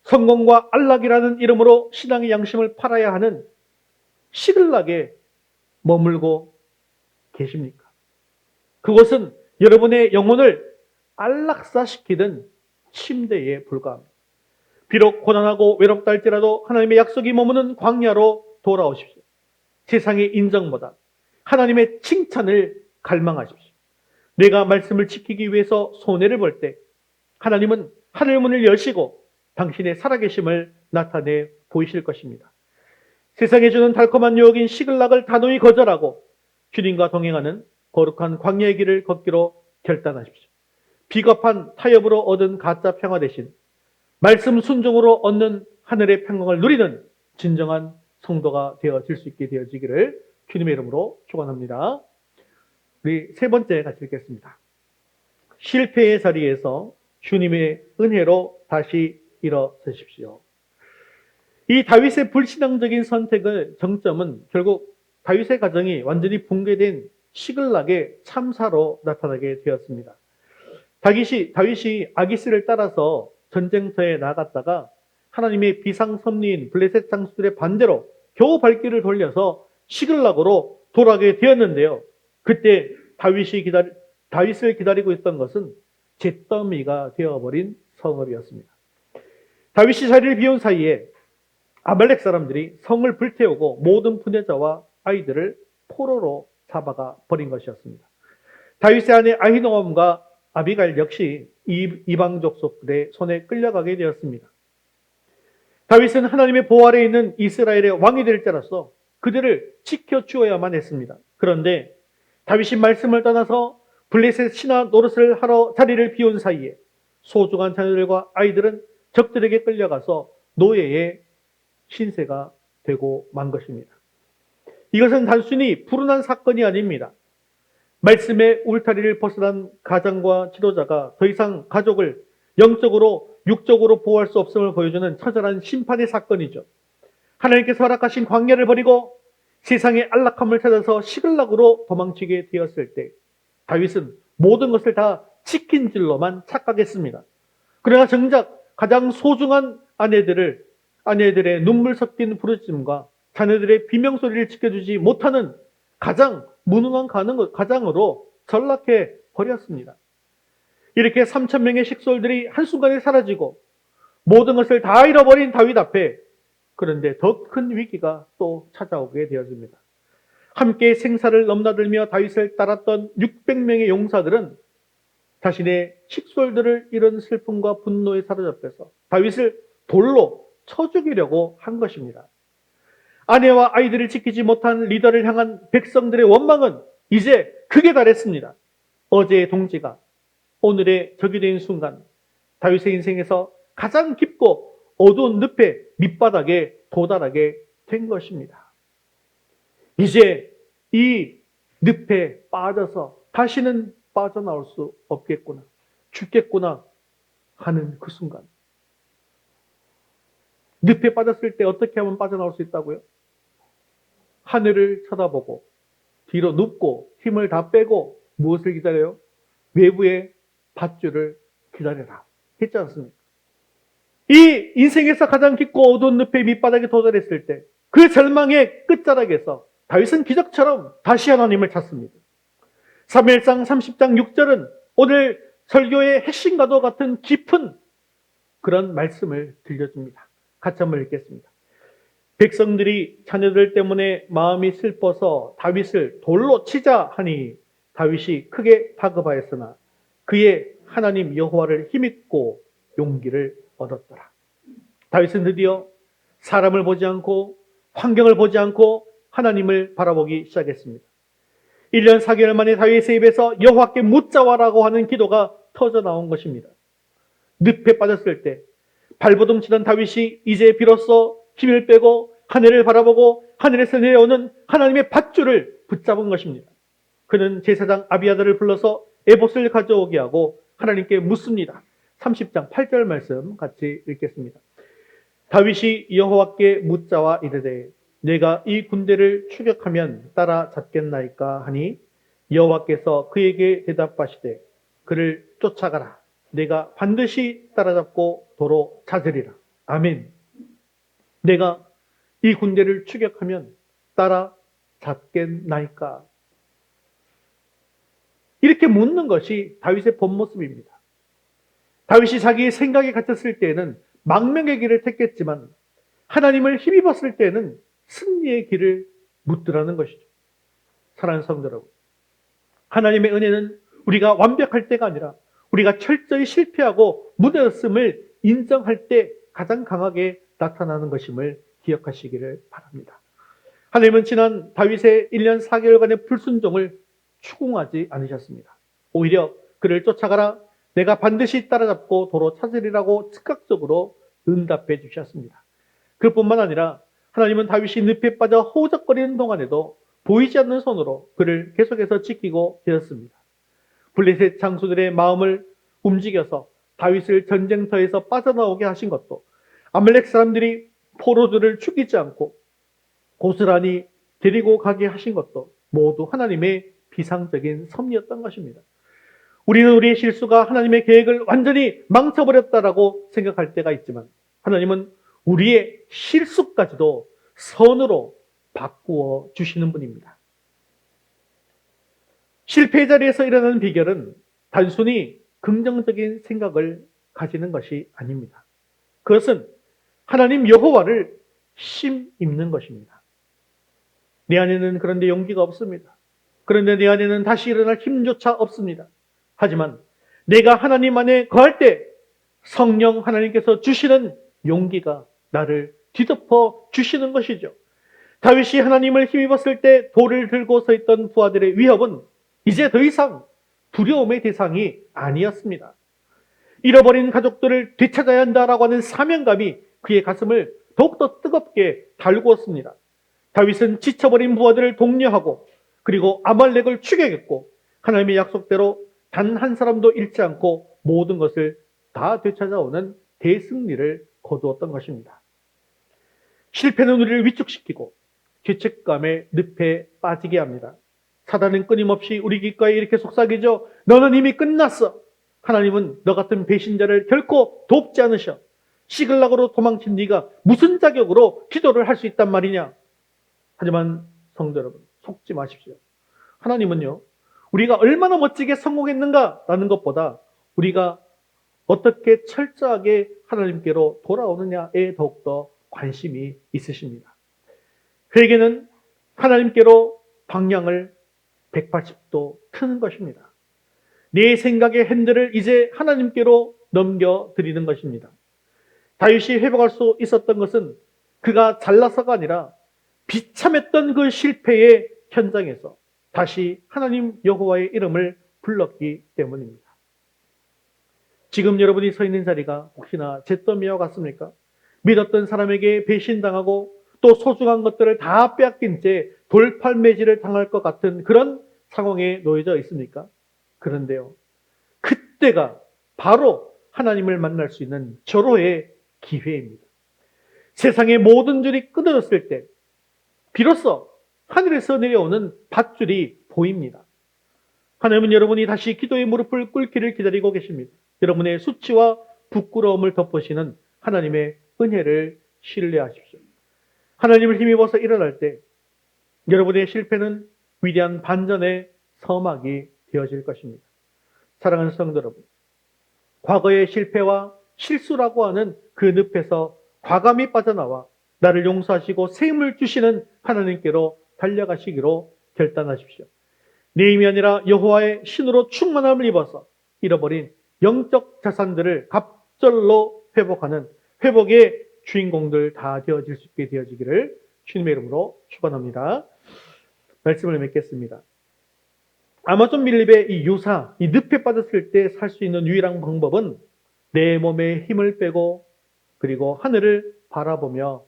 성공과 안락이라는 이름으로 신앙의 양심을 팔아야 하는 시글락에 머물고 계십니까? 그것은 여러분의 영혼을 안락사시키는 침대에 불과합니다. 비록 고난하고 외롭다 할지라도 하나님의 약속이 머무는 광야로 돌아오십시오. 세상의 인정보다 하나님의 칭찬을 갈망하십시오. 내가 말씀을 지키기 위해서 손해를 볼 때 하나님은 하늘문을 여시고 당신의 살아계심을 나타내 보이실 것입니다. 세상에 주는 달콤한 유혹인 시글락을 단호히 거절하고 주님과 동행하는 거룩한 광야의 길을 걷기로 결단하십시오. 비겁한 타협으로 얻은 가짜 평화 대신 말씀 순종으로 얻는 하늘의 평강을 누리는 진정한 성도가 되어질 수 있게 되어지기를 주님의 이름으로 축원합니다. 우리 세 번째 같이 읽겠습니다. 실패의 자리에서 주님의 은혜로 다시 일어서십시오. 이 다윗의 불신앙적인 선택의 정점은 결국 다윗의 가정이 완전히 붕괴된 시글락의 참사로 나타나게 되었습니다. 다윗이 아기스를 따라서 전쟁터에 나갔다가 하나님의 비상섭리인 블레셋 장수들의 반대로 겨우 발길을 돌려서 시글락으로 돌아가게 되었는데요. 그때 다윗을 기다리고 있던 것은 잿더미가 되어버린 성읍이었습니다. 다윗이 자리를 비운 사이에 아말렉 사람들이 성을 불태우고 모든 부녀자와 아이들을 포로로 잡아가 버린 것이었습니다. 다윗의 아내 아히노암과 아비갈 역시 이방 족속들의 손에 끌려가게 되었습니다. 다윗은 하나님의 보호 아래에 있는 이스라엘의 왕이 될 자로서 그들을 지켜주어야만 했습니다. 그런데 다윗이 말씀을 떠나서 블레셋 신하 노릇을 하러 자리를 비운 사이에 소중한 자녀들과 아이들은 적들에게 끌려가서 노예의 신세가 되고 만 것입니다. 이것은 단순히 불운한 사건이 아닙니다. 말씀의 울타리를 벗어난 가장과 지도자가 더 이상 가족을 영적으로 육적으로 보호할 수 없음을 보여주는 처절한 심판의 사건이죠. 하나님께서 허락하신 광야를 버리고 세상의 안락함을 찾아서 시글락으로 도망치게 되었을 때 다윗은 모든 것을 다 지킨 줄로만 착각했습니다. 그러나 정작 가장 소중한 아내들의 눈물 섞인 부르짖음과 자녀들의 비명소리를 지켜주지 못하는 가장 무능한 가장으로 전락해 버렸습니다. 이렇게 3,000명의 식솔들이 한순간에 사라지고 모든 것을 다 잃어버린 다윗 앞에 그런데 더 큰 위기가 또 찾아오게 되었습니다. 함께 생사를 넘나들며 다윗을 따랐던 600명의 용사들은 자신의 식솔들을 잃은 슬픔과 분노에 사로잡혀서 다윗을 돌로 쳐 죽이려고 한 것입니다. 아내와 아이들을 지키지 못한 리더를 향한 백성들의 원망은 이제 극에 달했습니다. 어제의 동지가 오늘의 적이 된 순간 다윗의 인생에서 가장 깊고 어두운 늪의 밑바닥에 도달하게 된 것입니다. 이제 이 늪에 빠져서 다시는 빠져나올 수 없겠구나, 죽겠구나 하는 그 순간, 늪에 빠졌을 때 어떻게 하면 빠져나올 수 있다고요? 하늘을 쳐다보고 뒤로 눕고 힘을 다 빼고 무엇을 기다려요? 외부의 밧줄을 기다려라 했지 않습니까? 이 인생에서 가장 깊고 어두운 늪의 밑바닥에 도달했을 때 그 절망의 끝자락에서 다윗은 기적처럼 다시 하나님을 찾습니다. 사무엘상 30장 6절은 오늘 설교의 핵심과도 같은 깊은 그런 말씀을 들려줍니다. 같이 한번 읽겠습니다. 백성들이 자녀들 때문에 마음이 슬퍼서 다윗을 돌로 치자 하니 다윗이 크게 다급하였으나 그의 하나님 여호와를 힘입고 용기를 얻었더라. 다윗은 드디어 사람을 보지 않고 환경을 보지 않고 하나님을 바라보기 시작했습니다. 1년 4개월 만에 다윗의 입에서 여호와께 묻자와라고 하는 기도가 터져 나온 것입니다. 늪에 빠졌을 때 발버둥 치던 다윗이 이제 비로소 힘을 빼고 하늘을 바라보고 하늘에서 내려오는 하나님의 밧줄을 붙잡은 것입니다. 그는 제사장 아비아다를 불러서 에봇을 가져오게 하고 하나님께 묻습니다. 30장 8절 말씀 같이 읽겠습니다. 다윗이 여호와께 묻자와 이르되 내가 이 군대를 추격하면 따라잡겠나이까 하니 여호와께서 그에게 대답하시되 그를 쫓아가라. 내가 반드시 따라잡고 도로 찾으리라. 아멘. 내가 이 군대를 추격하면 따라잡겠나이까? 이렇게 묻는 것이 다윗의 본 모습입니다. 다윗이 자기의 생각에 갇혔을 때에는 망명의 길을 택했지만 하나님을 힘입었을 때에는 승리의 길을 묻더라는 것이죠. 사랑하는 성도 여러분, 하나님의 은혜는 우리가 완벽할 때가 아니라 우리가 철저히 실패하고 무너졌음을 인정할 때 가장 강하게 나타나는 것임을 기억하시기를 바랍니다. 하나님은 지난 다윗의 1년 4개월간의 불순종을 추궁하지 않으셨습니다. 오히려 그를 쫓아가라, 내가 반드시 따라잡고 도로 찾으리라고 즉각적으로 응답해 주셨습니다. 그뿐만 아니라 하나님은 다윗이 늪에 빠져 허우적거리는 동안에도 보이지 않는 손으로 그를 계속해서 지키고 계셨습니다. 블레셋 장수들의 마음을 움직여서 다윗을 전쟁터에서 빠져나오게 하신 것도, 아말렉 사람들이 포로들을 죽이지 않고 고스란히 데리고 가게 하신 것도 모두 하나님의 비상적인 섭리였던 것입니다. 우리는 우리의 실수가 하나님의 계획을 완전히 망쳐버렸다라고 생각할 때가 있지만 하나님은 우리의 실수까지도 선으로 바꾸어 주시는 분입니다. 실패의 자리에서 일어나는 비결은 단순히 긍정적인 생각을 가지는 것이 아닙니다. 그것은 하나님 여호와를 심입는 것입니다. 내 안에는 그런데 용기가 없습니다. 그런데 내 안에는 다시 일어날 힘조차 없습니다. 하지만 내가 하나님 안에 거할 때 성령 하나님께서 주시는 용기가 나를 뒤덮어 주시는 것이죠. 다윗이 하나님을 힘입었을 때 돌을 들고 서 있던 부하들의 위협은 이제 더 이상 두려움의 대상이 아니었습니다. 잃어버린 가족들을 되찾아야 한다라고 하는 사명감이 그의 가슴을 더욱더 뜨겁게 달구었습니다. 다윗은 지쳐버린 부하들을 독려하고 그리고 아말렉을 추격했고 하나님의 약속대로 단 한 사람도 잃지 않고 모든 것을 다 되찾아오는 대승리를 거두었던 것입니다. 실패는 우리를 위축시키고 죄책감의 늪에 빠지게 합니다. 사단은 끊임없이 우리 귓가에 이렇게 속삭이죠. 너는 이미 끝났어. 하나님은 너 같은 배신자를 결코 돕지 않으셔. 시글락으로 도망친 네가 무슨 자격으로 기도를 할 수 있단 말이냐. 하지만 성도 여러분, 속지 마십시오. 하나님은요, 우리가 얼마나 멋지게 성공했는가라는 것보다 우리가 어떻게 철저하게 하나님께로 돌아오느냐에 더욱더 관심이 있으십니다. 회개는 하나님께로 방향을 180도 트는 것입니다. 내 생각의 핸들을 이제 하나님께로 넘겨드리는 것입니다. 다윗이 회복할 수 있었던 것은 그가 잘나서가 아니라 비참했던 그 실패의 현장에서 다시 하나님 여호와의 이름을 불렀기 때문입니다. 지금 여러분이 서 있는 자리가 혹시나 잿더미와 같습니까? 믿었던 사람에게 배신당하고 또 소중한 것들을 다 빼앗긴 채 돌팔매질을 당할 것 같은 그런 상황에 놓여져 있습니까? 그런데요, 그때가 바로 하나님을 만날 수 있는 절호의 기회입니다. 세상의 모든 줄이 끊어졌을 때 비로소 하늘에서 내려오는 밧줄이 보입니다. 하나님은 여러분이 다시 기도의 무릎을 꿇기를 기다리고 계십니다. 여러분의 수치와 부끄러움을 덮으시는 하나님의 은혜를 신뢰하십시오. 하나님을 힘입어서 일어날 때 여러분의 실패는 위대한 반전의 서막이 되어질 것입니다. 사랑하는 성도 여러분, 과거의 실패와 실수라고 하는 그 늪에서 과감히 빠져나와 나를 용서하시고 새 힘을 주시는 하나님께로 달려가시기로 결단하십시오. 내 힘이 아니라 여호와의 신으로 충만함을 입어서 잃어버린 영적 자산들을 갑절로 회복하는 회복의 주인공들 다 되어질 수 있게 되어지기를 주님의 이름으로 축원합니다. 말씀을 맺겠습니다. 아마존 밀립의 이 유사, 이 늪에 빠졌을 때 살 수 있는 유일한 방법은 내 몸에 힘을 빼고 그리고 하늘을 바라보며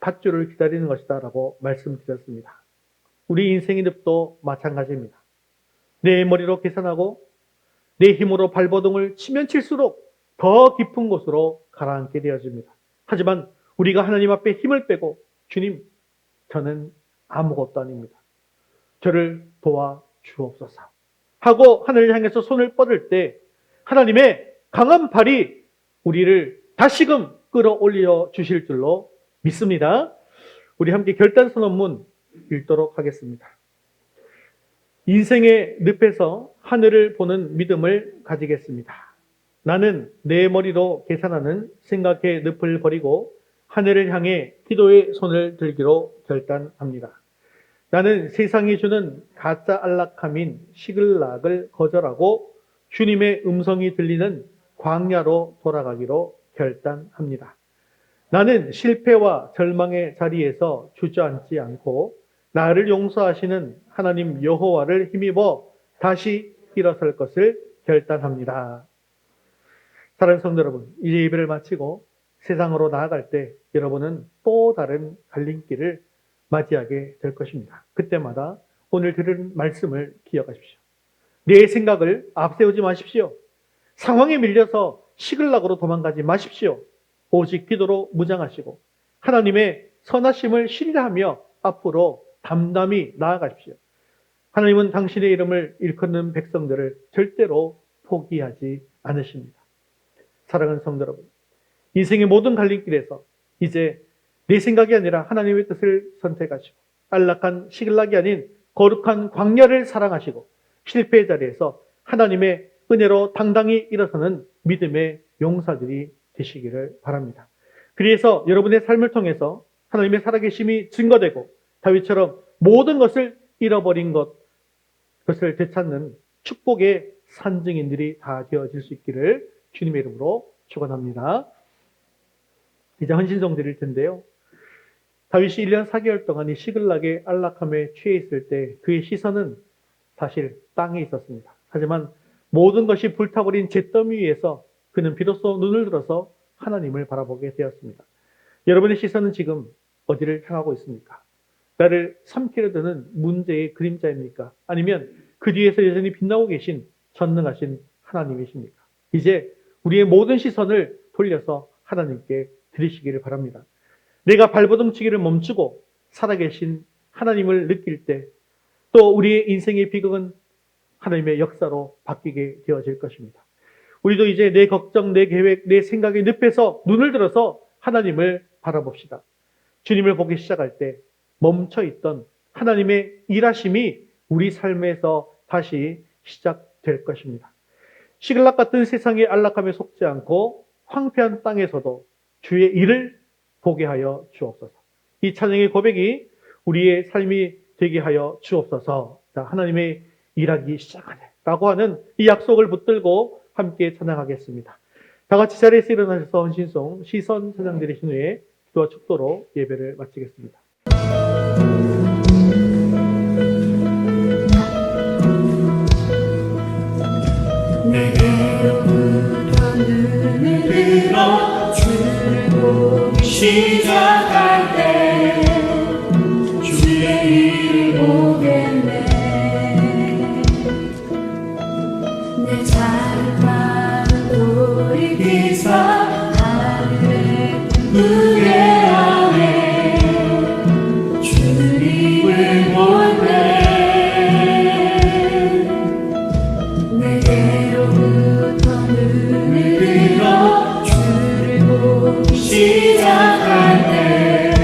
밧줄을 기다리는 것이다 라고 말씀드렸습니다. 우리 인생의 늪도 마찬가지입니다. 내 머리로 계산하고 내 힘으로 발버둥을 치면 칠수록 더 깊은 곳으로 가라앉게 되어집니다. 하지만 우리가 하나님 앞에 힘을 빼고 주님, 저는 아무것도 아닙니다. 저를 도와주옵소서 하고 하늘을 향해서 손을 뻗을 때 하나님의 강한 팔이 우리를 다시금 끌어올려 주실 줄로 믿습니다. 우리 함께 결단선언문 읽도록 하겠습니다. 인생의 늪에서 하늘을 보는 믿음을 가지겠습니다. 나는 내 머리로 계산하는 생각의 늪을 버리고 하늘을 향해 기도의 손을 들기로 결단합니다. 나는 세상이 주는 가짜 안락함인 시글락을 거절하고 주님의 음성이 들리는 광야로 돌아가기로 결단합니다. 나는 실패와 절망의 자리에서 주저앉지 않고 나를 용서하시는 하나님 여호와를 힘입어 다시 일어설 것을 결단합니다. 사랑하는 성도 여러분, 이제 예배를 마치고 세상으로 나아갈 때 여러분은 또 다른 갈림길을 맞이하게 될 것입니다. 그때마다 오늘 들은 말씀을 기억하십시오. 내 생각을 앞세우지 마십시오. 상황에 밀려서 시글락으로 도망가지 마십시오. 오직 기도로 무장하시고 하나님의 선하심을 신뢰하며 앞으로 담담히 나아가십시오. 하나님은 당신의 이름을 일컫는 백성들을 절대로 포기하지 않으십니다. 사랑하는 성도 여러분, 인생의 모든 갈림길에서 이제 내 생각이 아니라 하나님의 뜻을 선택하시고 안락한 시글락이 아닌 거룩한 광야를 사랑하시고 실패의 자리에서 하나님의 은혜로 당당히 일어서는 믿음의 용사들이 되시기를 바랍니다. 그래서 여러분의 삶을 통해서 하나님의 살아계심이 증거되고 다윗처럼 모든 것을 잃어버린 그것을 되찾는 축복의 산증인들이 다 되어질 수 있기를 주님의 이름으로 축원합니다. 이제 헌신송 드릴 텐데요. 다윗이 1년 4개월 동안 이 시글락의 안락함에 취해 있을 때 그의 시선은 사실 땅에 있었습니다. 하지만 모든 것이 불타버린 잿더미 위에서 그는 비로소 눈을 들어서 하나님을 바라보게 되었습니다. 여러분의 시선은 지금 어디를 향하고 있습니까? 나를 삼키려 드는 문제의 그림자입니까? 아니면 그 뒤에서 여전히 빛나고 계신 전능하신 하나님이십니까? 이제 우리의 모든 시선을 돌려서 하나님께 드리시기를 바랍니다. 내가 발버둥치기를 멈추고 살아계신 하나님을 느낄 때 또 우리의 인생의 비극은 하나님의 역사로 바뀌게 되어질 것입니다. 우리도 이제 내 걱정, 내 계획, 내 생각의 늪에서 눈을 들어서 하나님을 바라봅시다. 주님을 보기 시작할 때 멈춰있던 하나님의 일하심이 우리 삶에서 다시 시작될 것입니다. 시글락 같은 세상의 안락함에 속지 않고 황폐한 땅에서도 주의 일을 보게 하여 주옵소서. 이 찬양의 고백이 우리의 삶이 되게 하여 주옵소서. 자, 하나님의 일하기 시작하네 라고 하는 이 약속을 붙들고 함께 찬양하겠습니다. 다 같이 자리에서 일어나셔서 헌신송 시선 찬양 드리신 후에 기도와 축도로 예배를 마치겠습니다. 내게로부터 눈을 들어 주를 보기 시작할 때 주의 일을 보겠네. 내 작은 마음 돌이키서 하늘의 무게 아래 주님을 볼 때 내게로부터 눈을 들어 주를 보기 시작할 때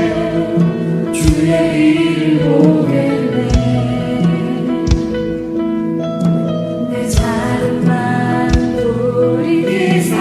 주의 일을 보겠네. 내 작은 마음 돌이키서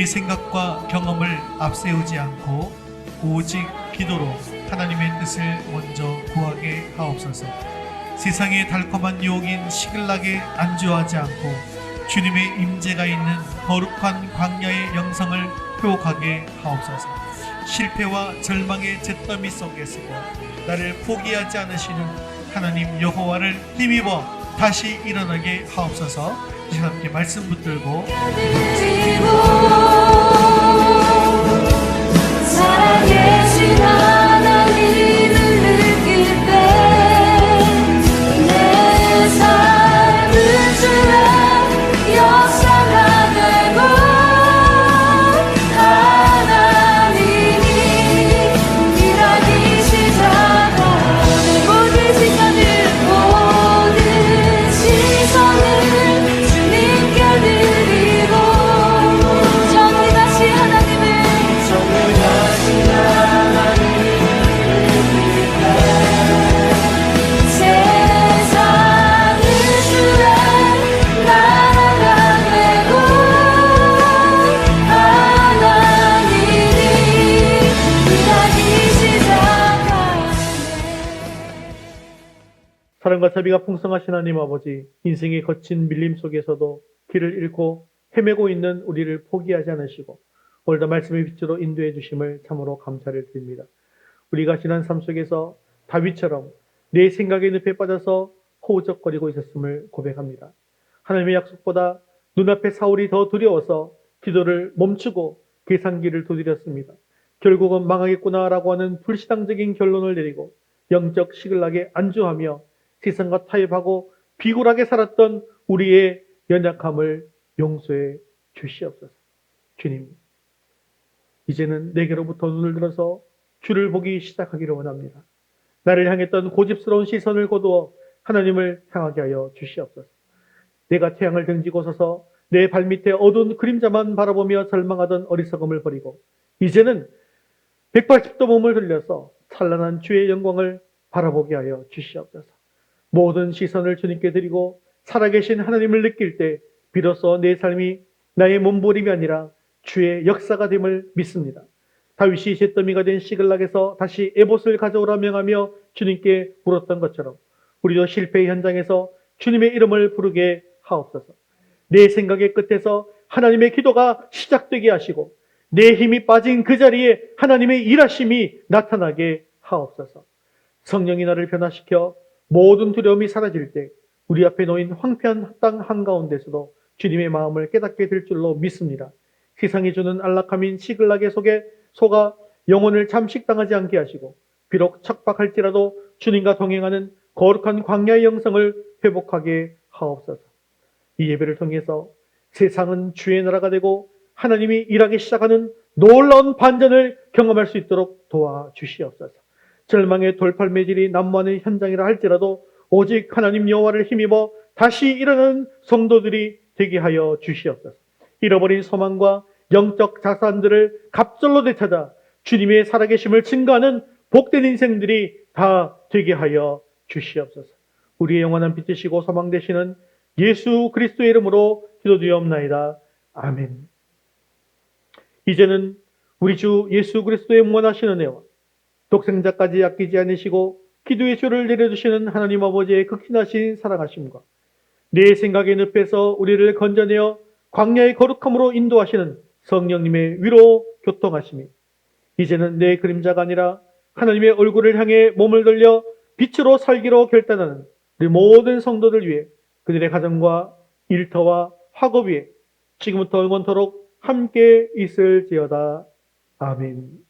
생각과 경험을 앞세우지 않고 오직 기도로 하나님의 뜻을 먼저 구하게 하옵소서. 세상의 달콤한 유혹인 시글락에 안주하지 않고 주님의 임재가 있는 거룩한 광야의 영성을 회복하게 하옵소서. 실패와 절망의 잿더미 속에서도 나를 포기하지 않으시는 하나님 여호와를 힘입어 다시 일어나게 하옵소서. 이제 함께 말씀 붙들고 살아계신 하나님을 느낄 때 내 삶은 주의 역사가 되고 하나님이 일하기 시작하네. 모든 시선을 주님께 드리고 정리 다시 하나님을 세상은 주의 나라가 되고 하나님이 일하기 시작하네. 사랑과 자비가 풍성하신 하나님 아버지, 인생의 거친 밀림 속에서도 길을 잃고 헤매고 있는 우리를 포기하지 않으시고 오늘도 말씀의 빛으로 인도해 주심을 참으로 감사를 드립니다. 우리가 지난 삶 속에서 다윗처럼 내 생각의 늪에 빠져서 허우적거리고 있었음을 고백합니다. 하나님의 약속보다 눈앞에 사울이 더 두려워서 기도를 멈추고 계산기를 두드렸습니다. 결국은 망하겠구나라고 하는 불신앙적인 결론을 내리고 영적 시글락에 안주하며 세상과 타협하고 비굴하게 살았던 우리의 연약함을 용서해 주시옵소서. 주님, 이제는 내게로부터 눈을 들어서 주를 보기 시작하기를 원합니다. 나를 향했던 고집스러운 시선을 거두어 하나님을 향하게 하여 주시옵소서. 내가 태양을 등지고 서서 내 발밑에 어두운 그림자만 바라보며 절망하던 어리석음을 버리고 이제는 180도 몸을 돌려서 찬란한 주의 영광을 바라보게 하여 주시옵소서. 모든 시선을 주님께 드리고 살아계신 하나님을 느낄 때 비로소 내 삶이 나의 몸부림이 아니라 주의 역사가 됨을 믿습니다. 다윗이 잿더미가 된 시글락에서 다시 에봇을 가져오라 명하며 주님께 물었던 것처럼 우리도 실패의 현장에서 주님의 이름을 부르게 하옵소서. 내 생각의 끝에서 하나님의 기도가 시작되게 하시고 내 힘이 빠진 그 자리에 하나님의 일하심이 나타나게 하옵소서. 성령이 나를 변화시켜 모든 두려움이 사라질 때 우리 앞에 놓인 황폐한 땅 한가운데서도 주님의 마음을 깨닫게 될 줄로 믿습니다. 세상이 주는 안락함인 시글락의 속아 영혼을 잠식당하지 않게 하시고 비록 척박할지라도 주님과 동행하는 거룩한 광야의 영성을 회복하게 하옵소서. 이 예배를 통해서 세상은 주의 나라가 되고 하나님이 일하기 시작하는 놀라운 반전을 경험할 수 있도록 도와주시옵소서. 절망의 돌팔매질이 난무하는 현장이라 할지라도 오직 하나님 여호와를 힘입어 다시 일어나는 성도들이 되게 하여 주시옵소서. 잃어버린 소망과 영적 자산들을 갑절로 되찾아 주님의 살아계심을 증거하는 복된 인생들이 다 되게 하여 주시옵소서. 우리의 영원한 빛이시고 소망 되시는 예수 그리스도의 이름으로 기도드리옵나이다. 아멘. 이제는 우리 주 예수 그리스도의 무한하신 은혜와 독생자까지 아끼지 않으시고 기도의 조를 내려주시는 하나님 아버지의 극진하신 사랑하심과 내 생각의 늪에서 우리를 건져내어 광야의 거룩함으로 인도하시는 성령님의 위로 교통하심이 이제는 내 그림자가 아니라 하나님의 얼굴을 향해 몸을 돌려 빛으로 살기로 결단하는 우리 모든 성도들 위해 그들의 가정과 일터와 학업 위에 지금부터 영원토록 함께 있을지어다. 아멘.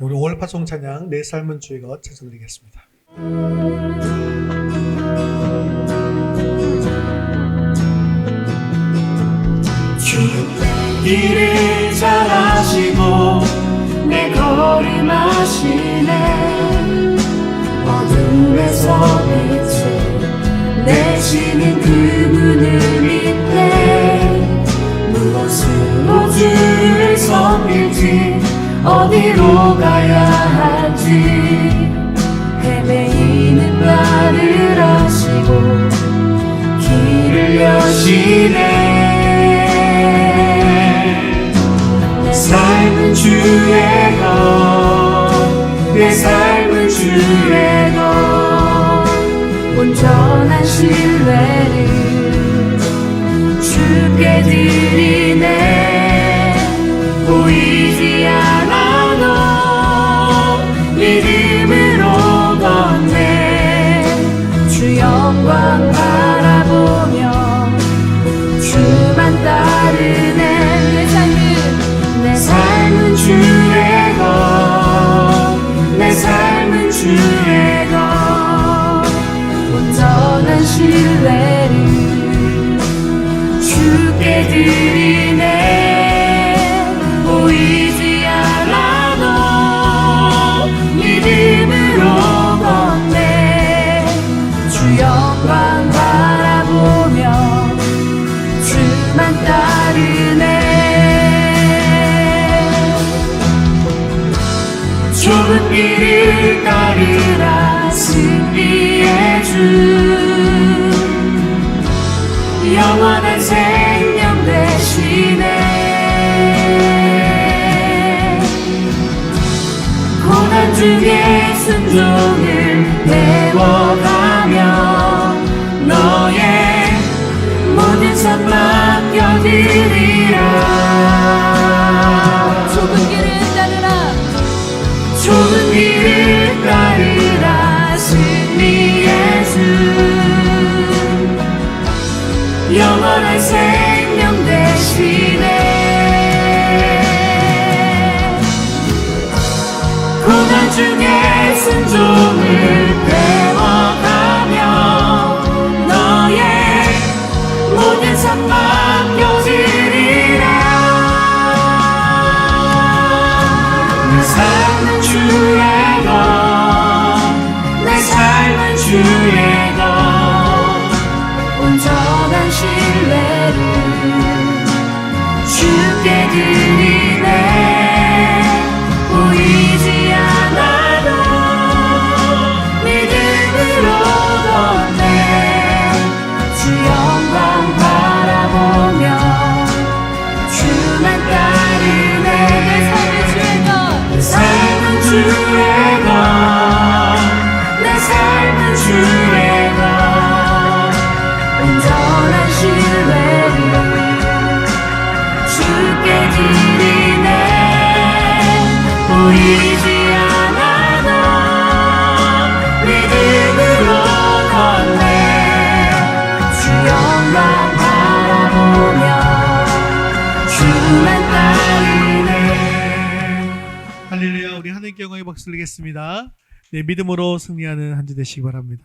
우리 월파송 찬양 내 삶은 주의 것 찬송드리겠습니다. 주 일을 잘하시고 내 걸음하시네 어둠에서 빛을 내쉬는 그 문을 믿네. 무엇으로 주를 섬길지 어디로 가야 할지 헤매이는 나를 아시고 길을 여시네. 내 삶은 주의 것, 내 삶은 주의 것, 온전한 신뢰를 주께 드리네. 보이지 않아도 믿음으로 걷네. 주 영광 바라보며 주만 따르네. 내 삶은 주의 것, 내 삶은 주의 것, 온전한 신뢰를 주께 드리네. 보이지 않아도 믿음으로 걷네. 주 영광 바라보며 주만 따르네. 좁은 길을 따르라. 승리의 주 영원한 생명 되시네. 고난 중에 순종을 배워가며 너의 모든 선 맡겨드리라. 좁은 길을 따르라. 좁은 길을 따르라. 승리의 주 영원한 생명 되시네. 고난 중에 순종을 배워가며 너의 모든 삶 맡겨드리라. 내 삶은 주의 것, 내 삶은 주의 것, 온전한 신뢰를 주께 드리네. 보이지 않아도 믿음으로 걷네. 주 영광 바라보며 주만 따르네. 내 삶은 주의 것, 내 삶은 주의 것, 온전한 신뢰를 주께 드리네. 보이지 않아도 믿음으로 걷네. 주 영광 바라보며 주만 따르네. 할렐루야. 우리 하나님께 영광의 박수를 드리겠습니다. 네, 믿음으로 승리하는 한 주 되시기 바랍니다.